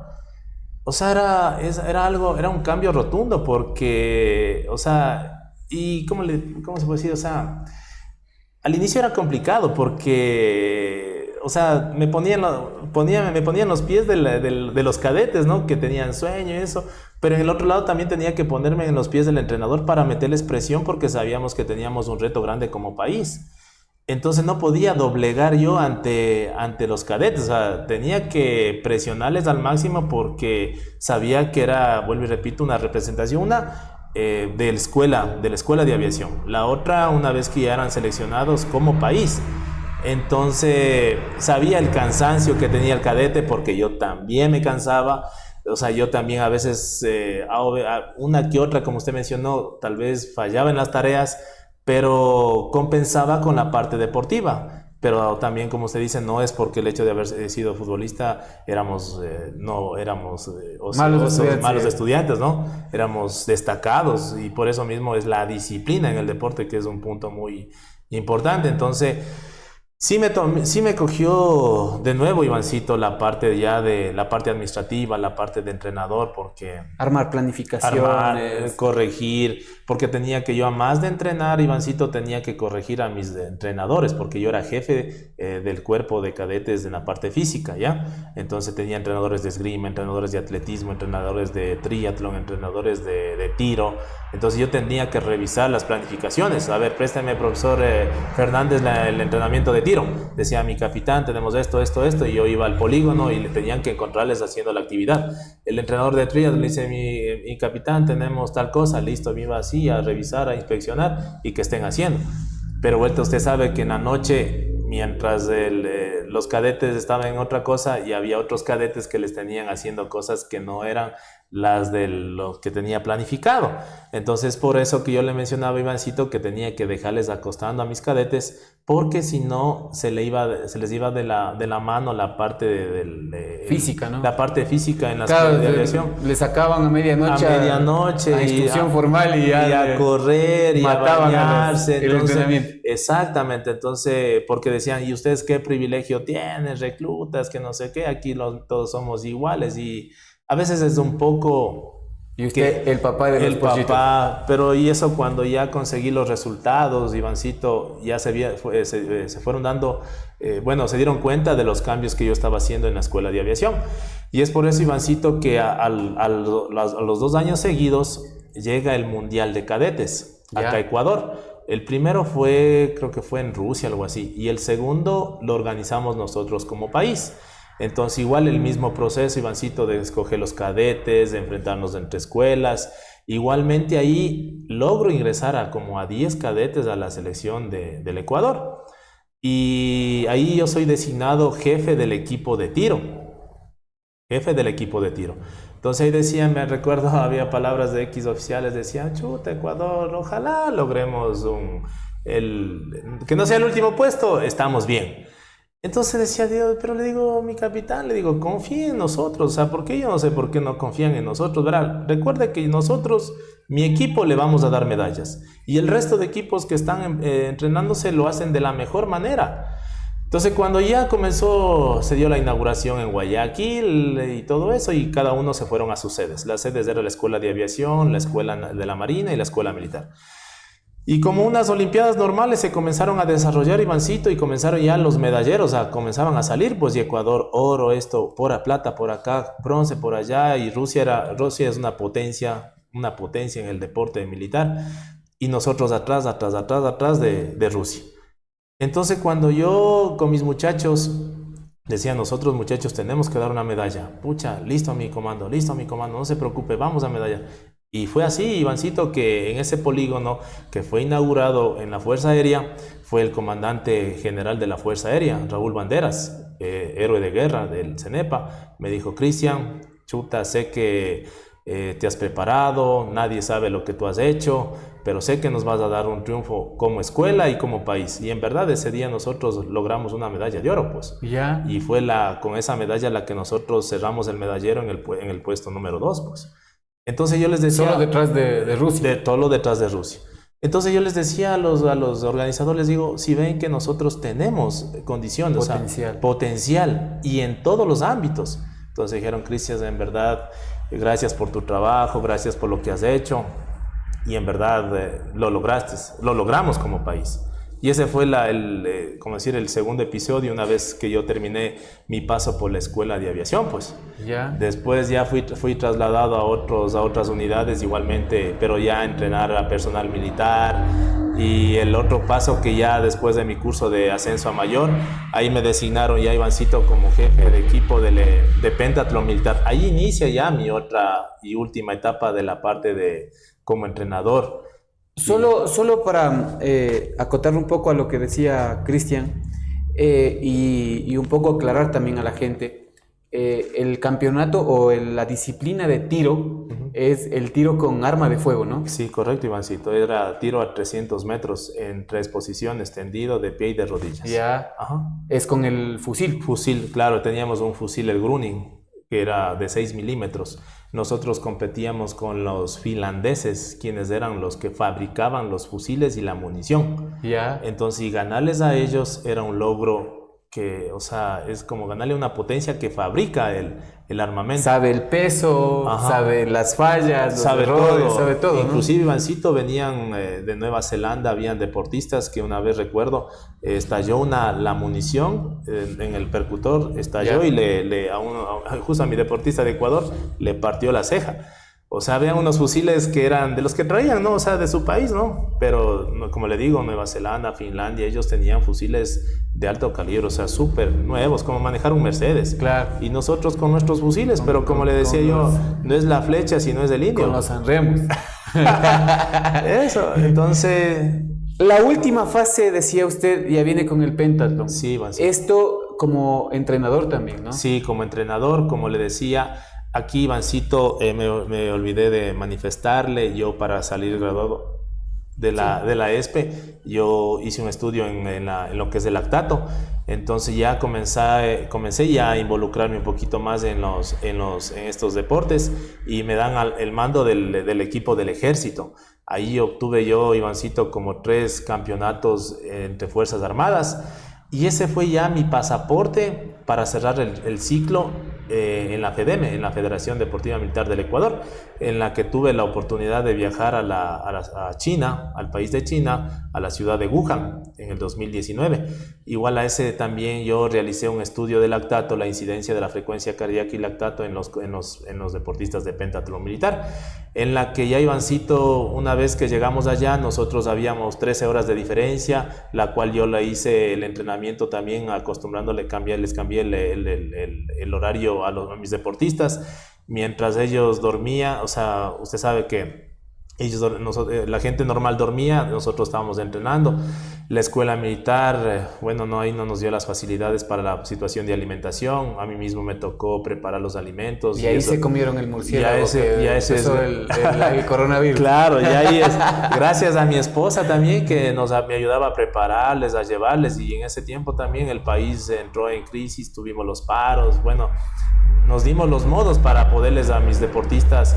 O sea, era un cambio rotundo porque, o sea, y ¿cómo se puede decir? O sea, al inicio era complicado porque, o sea, me ponían los pies de los cadetes, ¿no? Que tenían sueño y eso. Pero en el otro lado también tenía que ponerme en los pies del entrenador para meterles presión porque sabíamos que teníamos un reto grande como país. Entonces no podía doblegar yo ante los cadetes, o sea, tenía que presionarles al máximo porque sabía que era, vuelvo y repito, una representación, de la escuela de aviación. La otra, una vez que ya eran seleccionados como país. Entonces sabía el cansancio que tenía el cadete porque yo también me cansaba. O sea, yo también a veces, una que otra, como usted mencionó, tal vez fallaba en las tareas, pero compensaba con la parte deportiva. Pero también, como usted dice, no es porque el hecho de haber sido futbolista éramos malos estudiantes, ¿no? Éramos destacados y por eso mismo es la disciplina en el deporte que es un punto muy importante. Entonces... Sí me cogió de nuevo, Ivancito, la parte administrativa, la parte de entrenador, porque... Armar planificaciones. Corregir, porque tenía que yo, a más de entrenar, Ivancito, tenía que corregir a mis entrenadores, porque yo era jefe del cuerpo de cadetes en la parte física, ¿ya? Entonces tenía entrenadores de esgrima, entrenadores de atletismo, entrenadores de triatlón, entrenadores de tiro. Entonces yo tenía que revisar las planificaciones. A ver, préstame, profesor Fernández, el entrenamiento de tiro. Decía mi capitán, tenemos esto, y yo iba al polígono y le tenían que encontrarles haciendo la actividad. El entrenador de triatlón le dice, mi capitán, tenemos tal cosa, listo, me iba así a revisar, a inspeccionar y que estén haciendo. Pero vuelta, usted sabe que en la noche, mientras los cadetes estaban en otra cosa, y había otros cadetes que les tenían haciendo cosas que no eran las de lo que tenía planificado. Entonces, por eso que yo le mencionaba a Ivancito que tenía que dejarles acostando a mis cadetes, porque si no se les iba de la mano la parte física, ¿no? La parte física en las claro, de aviación. Le sacaban a medianoche a instrucción formal y a correr y a bañarse. El entrenamiento. Exactamente, entonces, porque decían, ¿y ustedes qué privilegio tienen? Reclutas, que no sé qué, aquí todos somos iguales, y a veces es un poco... Y usted, el papá de los pollitos. Pero y eso cuando ya conseguí los resultados, Ivancito, ya se fueron dando, se dieron cuenta de los cambios que yo estaba haciendo en la escuela de aviación. Y es por eso, Ivancito, que a los 2 años seguidos llega el Mundial de Cadetes, acá a Ecuador. El primero creo que fue en Rusia, algo así, y el segundo lo organizamos nosotros como país. Entonces igual el mismo proceso, Ivancito, de escoger los cadetes, de enfrentarnos entre escuelas, Igualmente ahí logro ingresar a como a 10 cadetes a la selección del Ecuador. Y ahí yo soy designado jefe del equipo de tiro. Jefe del equipo de tiro. Entonces ahí decían, me recuerdo, había palabras de X oficiales, decían, chuta, Ecuador, ojalá logremos que no sea el último puesto, estamos bien. Entonces decía Dios, pero le digo, mi capitán, le digo, confíe en nosotros, o sea, ¿por qué? Yo no sé por qué no confían en nosotros, ¿verdad? Recuerde que nosotros, mi equipo, le vamos a dar medallas, y el resto de equipos que están entrenándose lo hacen de la mejor manera. Entonces cuando ya se dio la inauguración en Guayaquil y todo eso, y cada uno se fueron a sus sedes. Las sedes eran la Escuela de Aviación, la Escuela de la Marina y la Escuela Militar. Y como unas olimpiadas normales se comenzaron a desarrollar, Ivancito, y comenzaron ya los medalleros, comenzaban a salir, pues, y Ecuador, oro, esto, plata por acá, bronce por allá, y Rusia es una potencia en el deporte militar, y nosotros atrás de Rusia. Entonces cuando yo con mis muchachos decía, nosotros muchachos tenemos que dar una medalla, pucha, listo mi comando, no se preocupe, vamos a medalla. Y fue así, Ivancito, que en ese polígono que fue inaugurado en la Fuerza Aérea, fue el comandante general de la Fuerza Aérea, Raúl Banderas, héroe de guerra del CENEPA, me dijo, Cristian, chuta, sé que te has preparado, nadie sabe lo que tú has hecho, pero sé que nos vas a dar un triunfo como escuela y como país. Y en verdad ese día nosotros logramos una medalla de oro, pues. Ya. Y fue con esa medalla la que nosotros cerramos el medallero en el puesto número 2, pues. Entonces yo les decía... Solo detrás de Rusia. Solo detrás de Rusia. Entonces yo les decía a los organizadores, les digo, si ven que nosotros tenemos condiciones, potencial, y en todos los ámbitos. Entonces dijeron, Cristian, en verdad, gracias por tu trabajo, gracias por lo que has hecho, y en verdad lo logramos como país. Y ese fue el segundo episodio, una vez que yo terminé mi paso por la escuela de aviación, pues. Ya. Después ya fui trasladado a otras unidades igualmente, pero ya a entrenar a personal militar. Y el otro paso que ya después de mi curso de ascenso a mayor, ahí me designaron ya Ivancito como jefe de equipo de pentatlón militar. Ahí inicia ya mi otra y última etapa de la parte como entrenador. Solo para acotar un poco a lo que decía Cristian y un poco aclarar también a la gente, el campeonato o la disciplina de tiro es el tiro con arma de fuego, ¿no? Sí, correcto, Ivancito. Era tiro a 300 metros en 3 posiciones, tendido, de pie y de rodillas. Ya. Ajá. Es con el fusil. Fusil, claro, teníamos un fusil, el Gruning, que era de 6 milímetros. Nosotros competíamos con los finlandeses, quienes eran los que fabricaban los fusiles y la munición. Ya. Entonces, y ganarles a ellos era un logro que, o sea, es como ganarle a una potencia que fabrica el armamento. Sabe el peso, Ajá. sabe las fallas, sabe todo, ¿no? Inclusive, Ivancito, venían de Nueva Zelanda, habían deportistas que una vez recuerdo, estalló la munición en el percutor, estalló y justo a mi deportista de Ecuador le partió la ceja. O sea, habían unos fusiles que eran de los que traían, ¿no? O sea, de su país, ¿no? Pero, como le digo, Nueva Zelanda, Finlandia, ellos tenían fusiles de alto calibre, o sea, súper nuevos, como manejar un Mercedes. Claro. Y nosotros con nuestros fusiles, pero como le decía yo, no es la flecha, sino es el indio. Con los Sanremos. Eso, entonces... La última fase, decía usted, ya viene con el pentatlón. Sí, Ivancito. Esto como entrenador también, ¿no? Sí, como entrenador, como le decía... Aquí, Ivancito, me olvidé de manifestarle, yo para salir graduado de la ESPE, yo hice un estudio en lo que es el lactato, entonces ya comencé ya a involucrarme un poquito más en estos deportes y me dan el mando del equipo del ejército. Ahí obtuve yo, Ivancito, como 3 campeonatos entre Fuerzas Armadas y ese fue ya mi pasaporte para cerrar el ciclo en la FEDEM, en la Federación Deportiva Militar del Ecuador, en la que tuve la oportunidad de viajar a China, al país de China, a la ciudad de Wuhan, en el 2019. Igual a ese también yo realicé un estudio de lactato, la incidencia de la frecuencia cardíaca y lactato en los deportistas de pentatlón militar, en la que ya, Ivancito, una vez que llegamos allá, nosotros habíamos 13 horas de diferencia, la cual yo le hice el entrenamiento también acostumbrándole, les cambié el horario a mis deportistas, mientras ellos dormían. O sea, usted sabe que La gente normal dormía, nosotros estábamos entrenando. La escuela militar, ahí no nos dio las facilidades para la situación de alimentación. A mí mismo me tocó preparar los alimentos. Y ahí se comieron el murciélago el coronavirus. Claro, y ahí es gracias a mi esposa también que me ayudaba a prepararles, a llevarles. Y en ese tiempo también el país entró en crisis, tuvimos los paros. Nos dimos los modos para poderles a mis deportistas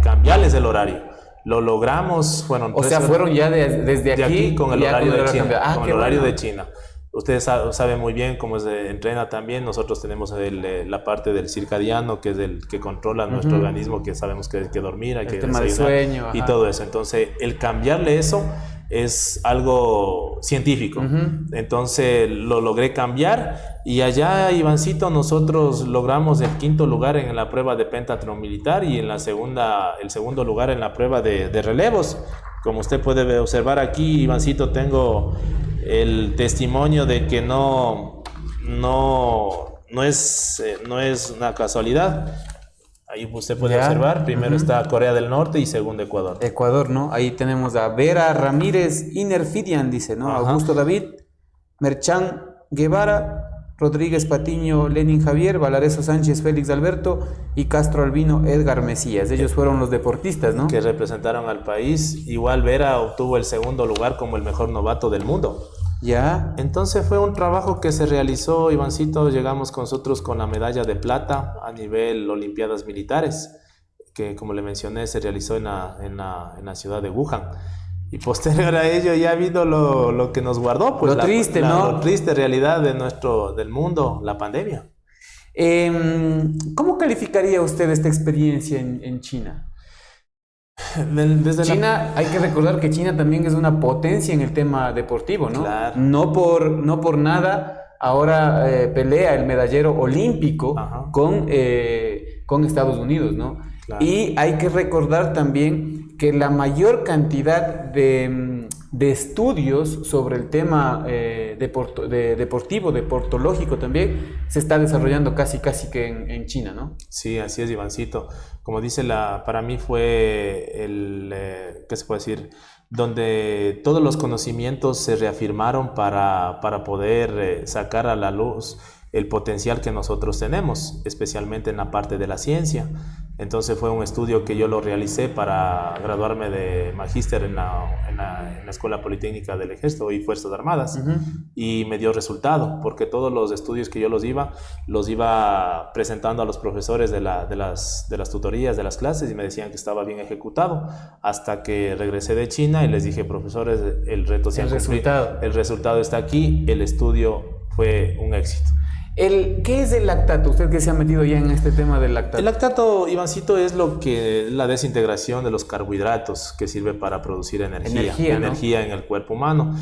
cambiarles el horario. Lo logramos, fueron ya desde aquí con el horario de China. Con el horario de China. Ustedes saben muy bien cómo se entrena también. Nosotros tenemos la parte del circadiano, que es el que controla nuestro organismo, que sabemos que hay que dormir, hay que tema del sueño. Y todo eso. Entonces, el cambiarle eso es algo científico. Entonces, lo logré cambiar. Y allá, Ivancito, nosotros logramos el 5º lugar en la prueba de pentatlón militar y el 2º lugar en la prueba de relevos. Como usted puede observar aquí, Ivancito, tengo el testimonio de que no es una casualidad. Ahí usted puede observar, primero está Corea del Norte y segundo Ecuador. Ecuador, ¿no? Ahí tenemos a Vera Ramírez Inerfidian, dice, ¿no? Augusto David, Merchan Guevara, Rodríguez Patiño, Lenin Javier, Valareso Sánchez, Félix Alberto y Castro Albino, Edgar Mesías. Ellos fueron los deportistas, ¿no? Que representaron al país. Igual Vera obtuvo el 2º lugar como el mejor novato del mundo. Ya. Entonces fue un trabajo que se realizó, Ivancito. Llegamos nosotros con la medalla de plata a nivel Olimpiadas Militares, que como le mencioné se realizó en la ciudad de Wuhan. Y posterior a ello ya vino lo que nos guardó, pues lo triste, ¿no? Lo triste realidad del mundo, la pandemia. ¿Cómo calificaría usted esta experiencia en China? China, hay que recordar que China también es una potencia en el tema deportivo, ¿no? Claro. No por nada ahora pelea el medallero olímpico con Estados Unidos, ¿no? Claro. Y hay que recordar también que la mayor cantidad de estudios sobre el tema deportivo, deportológico también, se está desarrollando casi que en China, ¿no? Sí, así es, Ivancito. Como dice, para mí fue ¿qué se puede decir? Donde todos los conocimientos se reafirmaron para poder sacar a la luz el potencial que nosotros tenemos, especialmente en la parte de la ciencia. Entonces fue un estudio que yo lo realicé para graduarme de magíster en la Escuela Politécnica del Ejército y Fuerzas Armadas. Y me dio resultado, porque todos los estudios que yo los iba presentando a los profesores de las tutorías, de las clases, y me decían que estaba bien ejecutado, hasta que regresé de China y les dije: profesores, el reto se ha cumplido, el resultado está aquí, el estudio fue un éxito. ¿Qué es el lactato? Usted que se ha metido ya en este tema del lactato. El lactato, Ivancito, es la desintegración de los carbohidratos que sirve para producir energía en el cuerpo humano.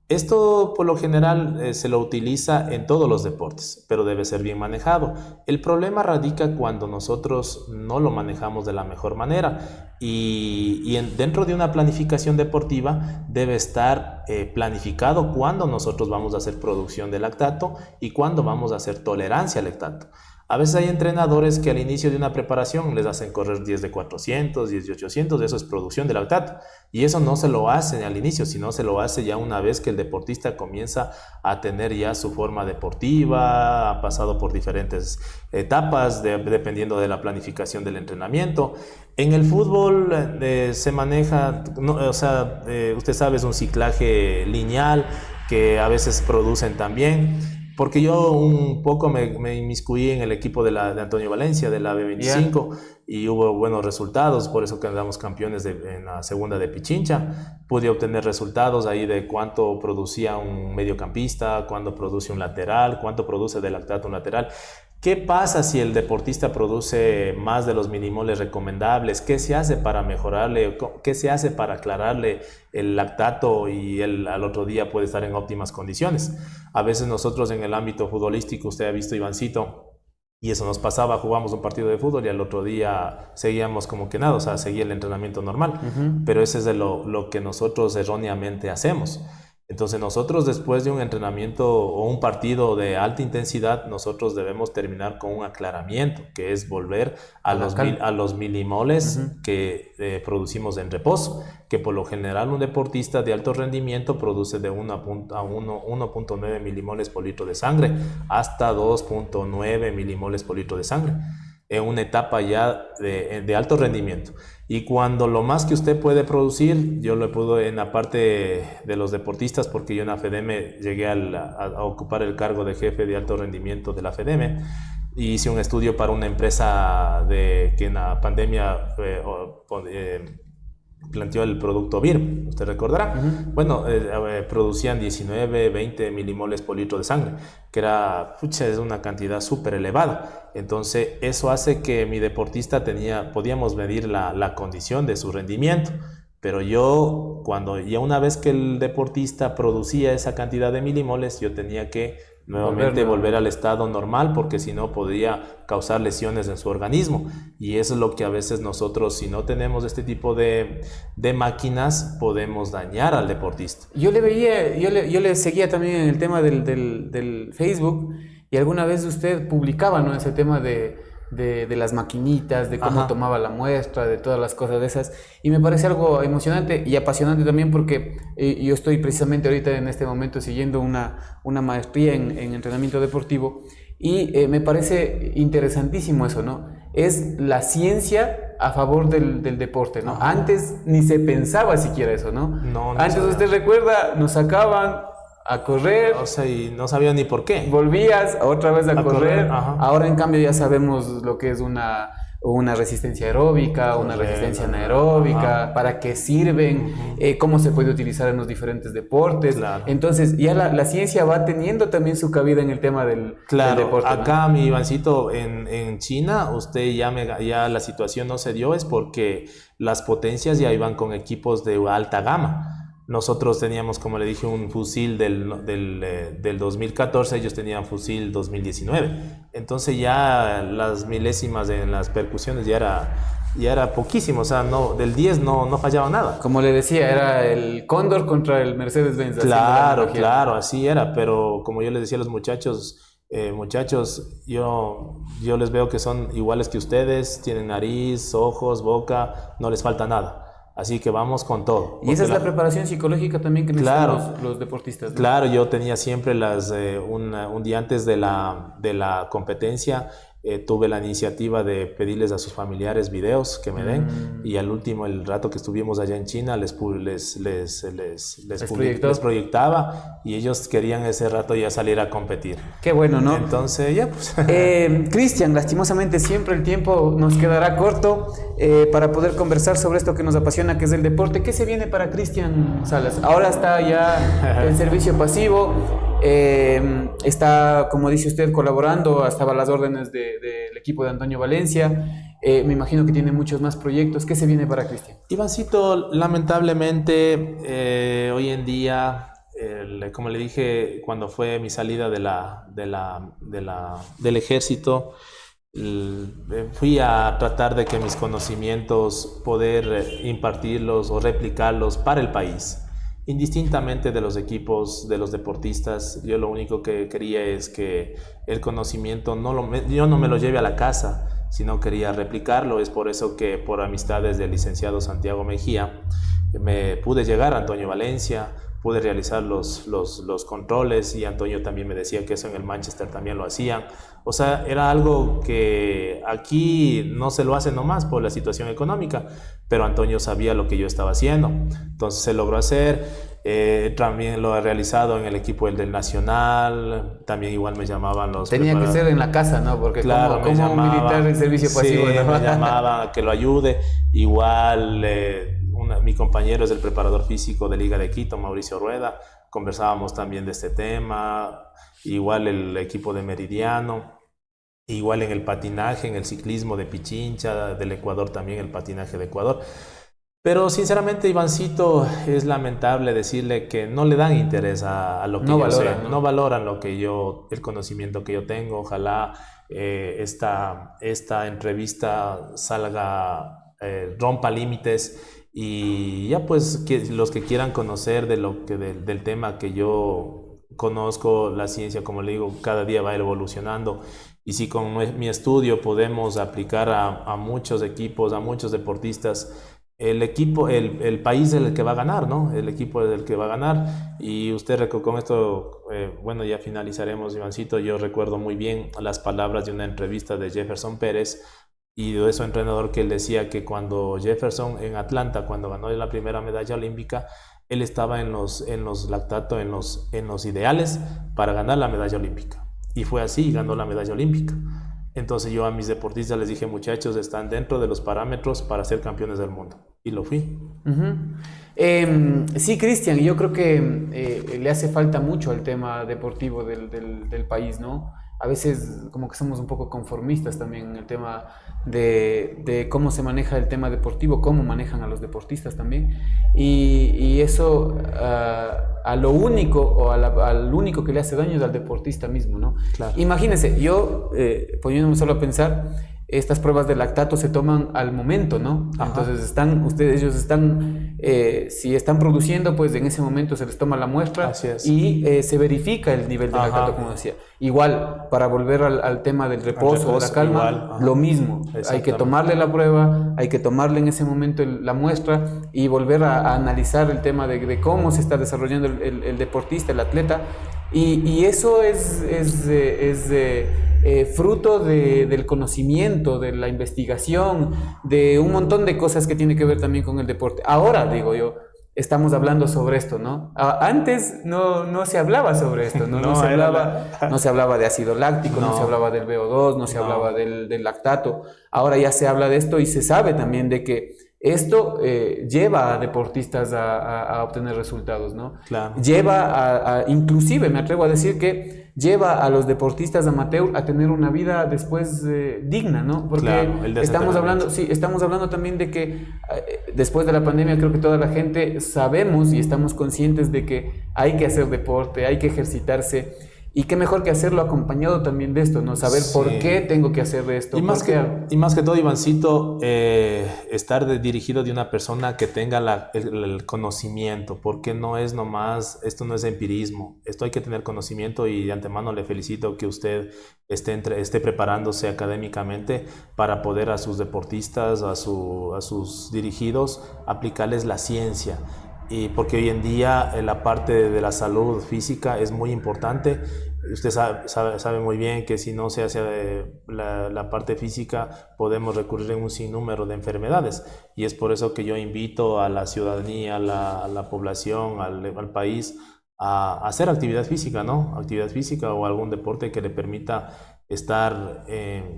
Esto por lo general se lo utiliza en todos los deportes, pero debe ser bien manejado. El problema radica cuando nosotros no lo manejamos de la mejor manera y dentro de una planificación deportiva debe estar planificado cuándo nosotros vamos a hacer producción de lactato y cuándo vamos a hacer tolerancia al lactato. A veces hay entrenadores que al inicio de una preparación les hacen correr 10 de 400, 10 de 800, eso es producción de lactato. Y eso no se lo hacen al inicio, sino se lo hace ya una vez que el deportista comienza a tener ya su forma deportiva, ha pasado por diferentes etapas dependiendo de la planificación del entrenamiento. En el fútbol se maneja, usted sabe, es un ciclaje lineal que a veces producen también. Porque yo un poco me inmiscuí en el equipo de Antonio Valencia, de la B25, y hubo buenos resultados, por eso quedamos campeones en la segunda de Pichincha. Pude obtener resultados ahí de cuánto producía un mediocampista, cuánto produce un lateral, cuánto produce de lactato un lateral. ¿Qué pasa si el deportista produce más de los minimoles recomendables? ¿Qué se hace para mejorarle? ¿Qué se hace para aclararle el lactato y él al otro día puede estar en óptimas condiciones? A veces nosotros en el ámbito futbolístico, usted ha visto, Ivancito, y eso nos pasaba, jugamos un partido de fútbol y al otro día seguíamos como que nada, seguía el entrenamiento normal. Pero eso es lo que nosotros erróneamente hacemos. Entonces nosotros después de un entrenamiento o un partido de alta intensidad, nosotros debemos terminar con un aclaramiento, que es volver a los milimoles que producimos en reposo, que por lo general un deportista de alto rendimiento produce de 1.9 milimoles por litro de sangre hasta 2.9 milimoles por litro de sangre en una etapa ya de alto rendimiento. Y cuando lo más que usted puede producir, yo lo puedo en la parte de los deportistas, porque yo en la FEDEME llegué a ocupar el cargo de jefe de alto rendimiento de la FEDEME, y hice un estudio para una empresa que en la pandemia planteó el producto VIR, usted recordará. Bueno, producían 19, 20 milimoles por litro de sangre, que es una cantidad súper elevada. Entonces eso hace que mi deportista podíamos medir la condición de su rendimiento, pero ya una vez que el deportista producía esa cantidad de milimoles, yo tenía que nuevamente volver al estado normal, porque si no podría causar lesiones en su organismo, y eso es lo que a veces nosotros, si no tenemos este tipo de máquinas, podemos dañar al deportista. Yo le seguía también en el tema del Facebook, y alguna vez usted publicaba, ¿no?, ese tema de las maquinitas, de cómo tomaba la muestra, de todas las cosas de esas, y me parece algo emocionante y apasionante también, porque yo estoy precisamente ahorita en este momento siguiendo una maestría en entrenamiento deportivo, y me parece interesantísimo eso, ¿no? Es la ciencia a favor del deporte, ¿no? Antes ni se pensaba siquiera eso, ¿no? Antes usted recuerda, nos sacaban a correr, o sea, y no sabía ni por qué. Volvías otra vez a correr. Ahora en cambio ya sabemos lo que es una resistencia aeróbica, una resistencia anaeróbica, para qué sirven, cómo se puede utilizar en los diferentes deportes. Entonces ya la ciencia va teniendo también su cabida en el tema del deporte. Acá, ¿no? Mi Ivancito, en China, usted ya la situación no se dio, es porque las potencias ya iban con equipos de alta gama. Nosotros teníamos, como le dije, un fusil del 2014, ellos tenían fusil 2019. Entonces ya las milésimas en las percusiones ya era poquísimo, o sea, del 10 no fallaba nada. Como le decía, era el Cóndor contra el Mercedes-Benz. Claro, así era, pero como yo les decía a los muchachos, yo les veo que son iguales que ustedes, tienen nariz, ojos, boca, no les falta nada. Así que vamos con todo. Y esa es la preparación psicológica también que necesitan los deportistas, ¿no? Claro, yo tenía siempre un día antes de la competencia, tuve la iniciativa de pedirles a sus familiares videos que me den, y al último, el rato que estuvimos allá en China, les proyectaba, y ellos querían ese rato ya salir a competir. Qué bueno, ¿no? Entonces ya pues. Cristian, lastimosamente siempre el tiempo nos quedará corto para poder conversar sobre esto que nos apasiona, que es el deporte. ¿Qué se viene para Cristian Salas? Ahora está ya en servicio pasivo, está, como dice usted, colaborando, estaba a las órdenes del equipo de Antonio Valencia. Me imagino que tiene muchos más proyectos. ¿Qué se viene para Cristian? Ivancito, lamentablemente hoy en día, como le dije, cuando fue mi salida del ejército, fui a tratar de que mis conocimientos poder impartirlos o replicarlos para el país. Indistintamente de los equipos, de los deportistas, yo lo único que quería es que el conocimiento yo no me lo lleve a la casa, sino quería replicarlo. Es por eso que, por amistades del licenciado Santiago Mejía, me pude llegar a Antonio Valencia, pude realizar los controles, y Antonio también me decía que eso en el Manchester también lo hacían. O sea, era algo que aquí no se lo hace nomás por la situación económica, pero Antonio sabía lo que yo estaba haciendo, entonces se logró hacer. También lo he realizado en el equipo del Nacional, también igual me llamaban los... Tenía que ser en la casa, ¿no? Porque claro, como un militar en servicio pasivo, sí, ¿no? Me llamaban a que lo ayude. Igual mi compañero es el preparador físico de Liga de Quito, Mauricio Rueda, conversábamos también de este tema. Igual el equipo de Meridiano, igual en el patinaje, en el ciclismo de Pichincha, del Ecuador también, el patinaje de Ecuador. Pero sinceramente, Ivancito, es lamentable decirle que no le dan interés a lo que yo sé, no valoran el conocimiento que yo tengo. Ojalá esta entrevista rompa límites Y ya pues los que quieran conocer del tema que yo conozco, la ciencia, como le digo, cada día va evolucionando. Y si con mi estudio podemos aplicar a muchos equipos, a muchos deportistas, el país es el que va a ganar, ¿no? El equipo es el que va a ganar. Y usted con esto, bueno, ya finalizaremos, Ivancito. Yo recuerdo muy bien las palabras de una entrevista de Jefferson Pérez y de su entrenador, que él decía que cuando Jefferson en Atlanta, cuando ganó la primera medalla olímpica, él estaba en los lactato, en los ideales para ganar la medalla olímpica. Y fue así, ganó la medalla olímpica. Entonces yo a mis deportistas les dije, muchachos, están dentro de los parámetros para ser campeones del mundo. Y lo fui. Sí, Cristian, yo creo que le hace falta mucho al tema deportivo del país, ¿no? A veces como que somos un poco conformistas también en el tema de cómo se maneja el tema deportivo, cómo manejan a los deportistas también. Y eso a lo único o al único que le hace daño es al deportista mismo, ¿no? Claro. Imagínense, yo poniéndome solo a pensar, estas pruebas de lactato se toman al momento, ¿no? Ajá. Entonces ellos están, si están produciendo, pues en ese momento se les toma la muestra y se verifica el nivel de lactato, como decía. Igual, para volver al tema del reposo, de la calma, lo mismo. Hay que tomarle la prueba, hay que tomarle en ese momento la muestra y volver a analizar el tema de cómo se está desarrollando el deportista, el atleta. Y eso es fruto del conocimiento, de la investigación, de un montón de cosas que tiene que ver también con el deporte. Ahora, digo yo, estamos hablando sobre esto, ¿no? Antes no se hablaba sobre esto, ¿no? No se hablaba de ácido láctico, no se hablaba del VO2, no se hablaba del lactato. Ahora ya se habla de esto y se sabe también de que esto lleva a deportistas a obtener resultados, ¿no? Claro. Lleva inclusive me atrevo a decir que lleva a los deportistas amateur a tener una vida después digna, ¿no? Porque estamos hablando también de que después de la pandemia creo que toda la gente sabemos y estamos conscientes de que hay que hacer deporte, hay que ejercitarse. Y qué mejor que hacerlo acompañado también de esto, ¿no? Saber por qué tengo que hacer esto. Y más que todo, Ivancito, estar dirigido de una persona que tenga el conocimiento, porque no es nomás, esto no es empirismo, esto hay que tener conocimiento y de antemano le felicito que usted esté preparándose académicamente para poder a sus deportistas, a sus dirigidos, aplicarles la ciencia. Y porque hoy en día la parte de la salud física es muy importante. Usted sabe muy bien que si no se hace la parte física podemos recurrir en un sinnúmero de enfermedades, y es por eso que yo invito a la ciudadanía, a la población, al país a hacer actividad física, ¿no? Actividad física o algún deporte que le permita estar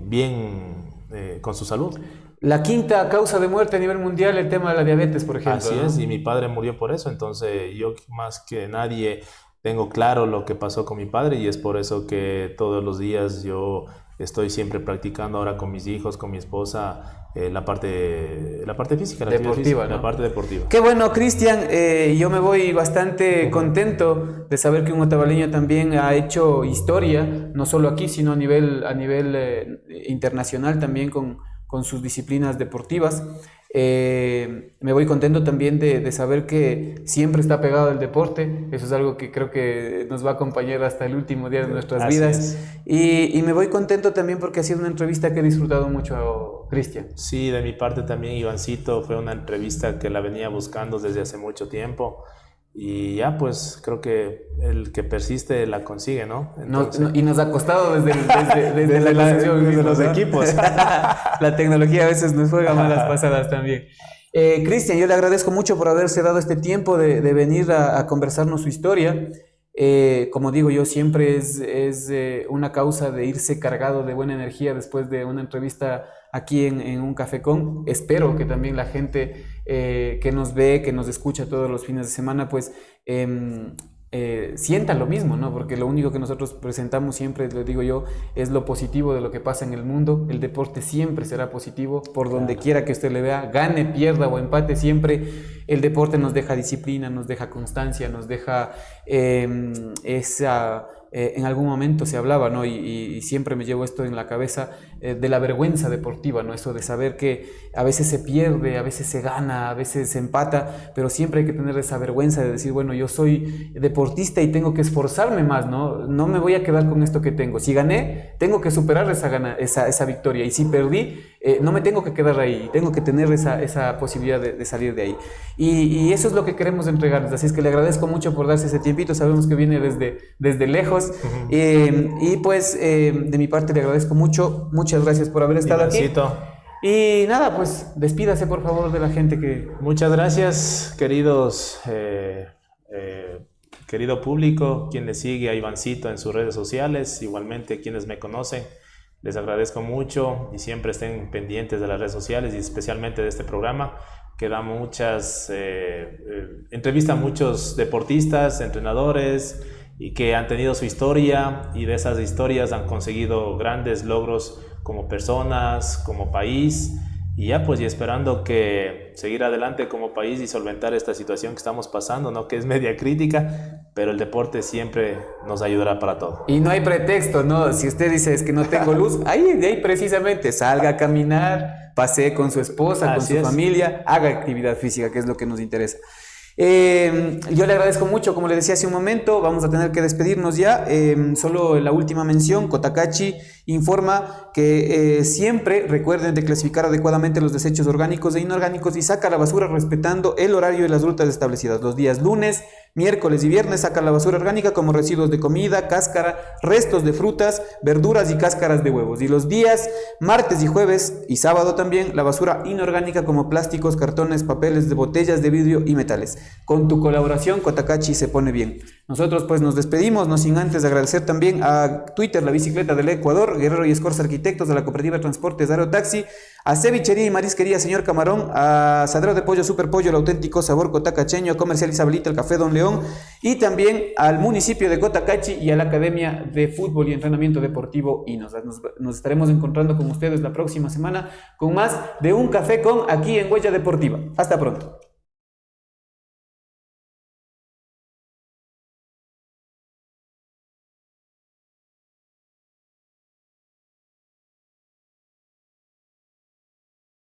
bien con su salud. La quinta causa de muerte a nivel mundial, el tema de la diabetes, por ejemplo. Así es, y mi padre murió por eso, entonces yo más que nadie tengo claro lo que pasó con mi padre, y es por eso que todos los días yo estoy siempre practicando ahora con mis hijos, con mi esposa, la parte física, la deportiva, ¿no? La parte deportiva. Qué bueno, Cristian, yo me voy bastante contento de saber que un otavaleño también ha hecho historia, no solo aquí, sino a nivel internacional también con sus disciplinas deportivas. Me voy contento también de saber que siempre está pegado al deporte. Eso es algo que creo que nos va a acompañar hasta el último día de nuestras vidas. Y me voy contento también porque ha sido una entrevista que he disfrutado mucho, Cristian. Sí, de mi parte también, Ivancito, fue una entrevista que la venía buscando desde hace mucho tiempo. Y ya, pues, creo que el que persiste la consigue, ¿no? Entonces, y nos ha costado desde los equipos. La tecnología a veces nos juega malas pasadas también. Cristian, yo le agradezco mucho por haberse dado este tiempo de venir a conversarnos su historia. Como digo yo, siempre es una causa de irse cargado de buena energía después de una entrevista aquí en un Café Con. Espero que también la gente que nos ve, que nos escucha todos los fines de semana, pues sienta lo mismo, ¿no? Porque lo único que nosotros presentamos siempre, lo digo yo, es lo positivo de lo que pasa en el mundo. El deporte siempre será positivo, por donde quiera que usted le vea, gane, pierda o empate, siempre el deporte nos deja disciplina, nos deja constancia, nos deja esa en algún momento se hablaba, ¿no? Y siempre me llevo esto en la cabeza, de la vergüenza deportiva, ¿no? Eso de saber que a veces se pierde, a veces se gana, a veces se empata, pero siempre hay que tener esa vergüenza de decir, bueno, yo soy deportista y tengo que esforzarme más, ¿no? No me voy a quedar con esto que tengo. Si gané, tengo que superar esa victoria, y si perdí, no me tengo que quedar ahí, tengo que tener esa posibilidad de salir de ahí. Y eso es lo que queremos entregarles, así es que le agradezco mucho por darse ese tiempito, sabemos que viene desde lejos, y pues de mi parte le agradezco mucho, muchas gracias por haber estado Ivancito. aquí. Y nada, pues despídase por favor de la gente que... Muchas gracias, queridos, querido público, quien le sigue a Ivancito en sus redes sociales, igualmente quienes me conocen. Les agradezco mucho y siempre estén pendientes de las redes sociales y especialmente de este programa que da muchas, entrevista a muchos deportistas, entrenadores y que han tenido su historia y de esas historias han conseguido grandes logros como personas, como país y ya pues y esperando que seguir adelante como país y solventar esta situación que estamos pasando, ¿no? Que es media crítica, pero el deporte siempre nos ayudará para todo. Y no hay pretexto, ¿no? Si usted dice es que no tengo luz, de ahí precisamente salga a caminar, pasee con su esposa, con su familia, haga actividad física, que es lo que nos interesa. Yo le agradezco mucho, como le decía hace un momento, vamos a tener que despedirnos ya, solo la última mención, Cotacachi informa que siempre recuerden de clasificar adecuadamente los desechos orgánicos e inorgánicos y saca la basura respetando el horario y las rutas establecidas. Los días lunes, miércoles y viernes saca la basura orgánica como residuos de comida, cáscara, restos de frutas, verduras y cáscaras de huevos. Y los días martes y jueves y sábado también la basura inorgánica como plásticos, cartones, papeles de botellas de vidrio y metales. Con tu colaboración, Cotacachi se pone bien. Nosotros pues nos despedimos, no sin antes agradecer también a Twitter, la bicicleta del Ecuador, Guerrero y Escorza Arquitectos, de la Cooperativa de Transportes Aerotaxi, a Cevichería y Marisquería Señor Camarón, a Sadero de Pollo Super Pollo, el auténtico sabor cotacacheño, a Comercial Isabelita, el Café Don León, y también al municipio de Cotacachi y a la Academia de Fútbol y Entrenamiento Deportivo INOS. Nos estaremos encontrando con ustedes la próxima semana con más de Un Café con aquí en Huella Deportiva. Hasta pronto.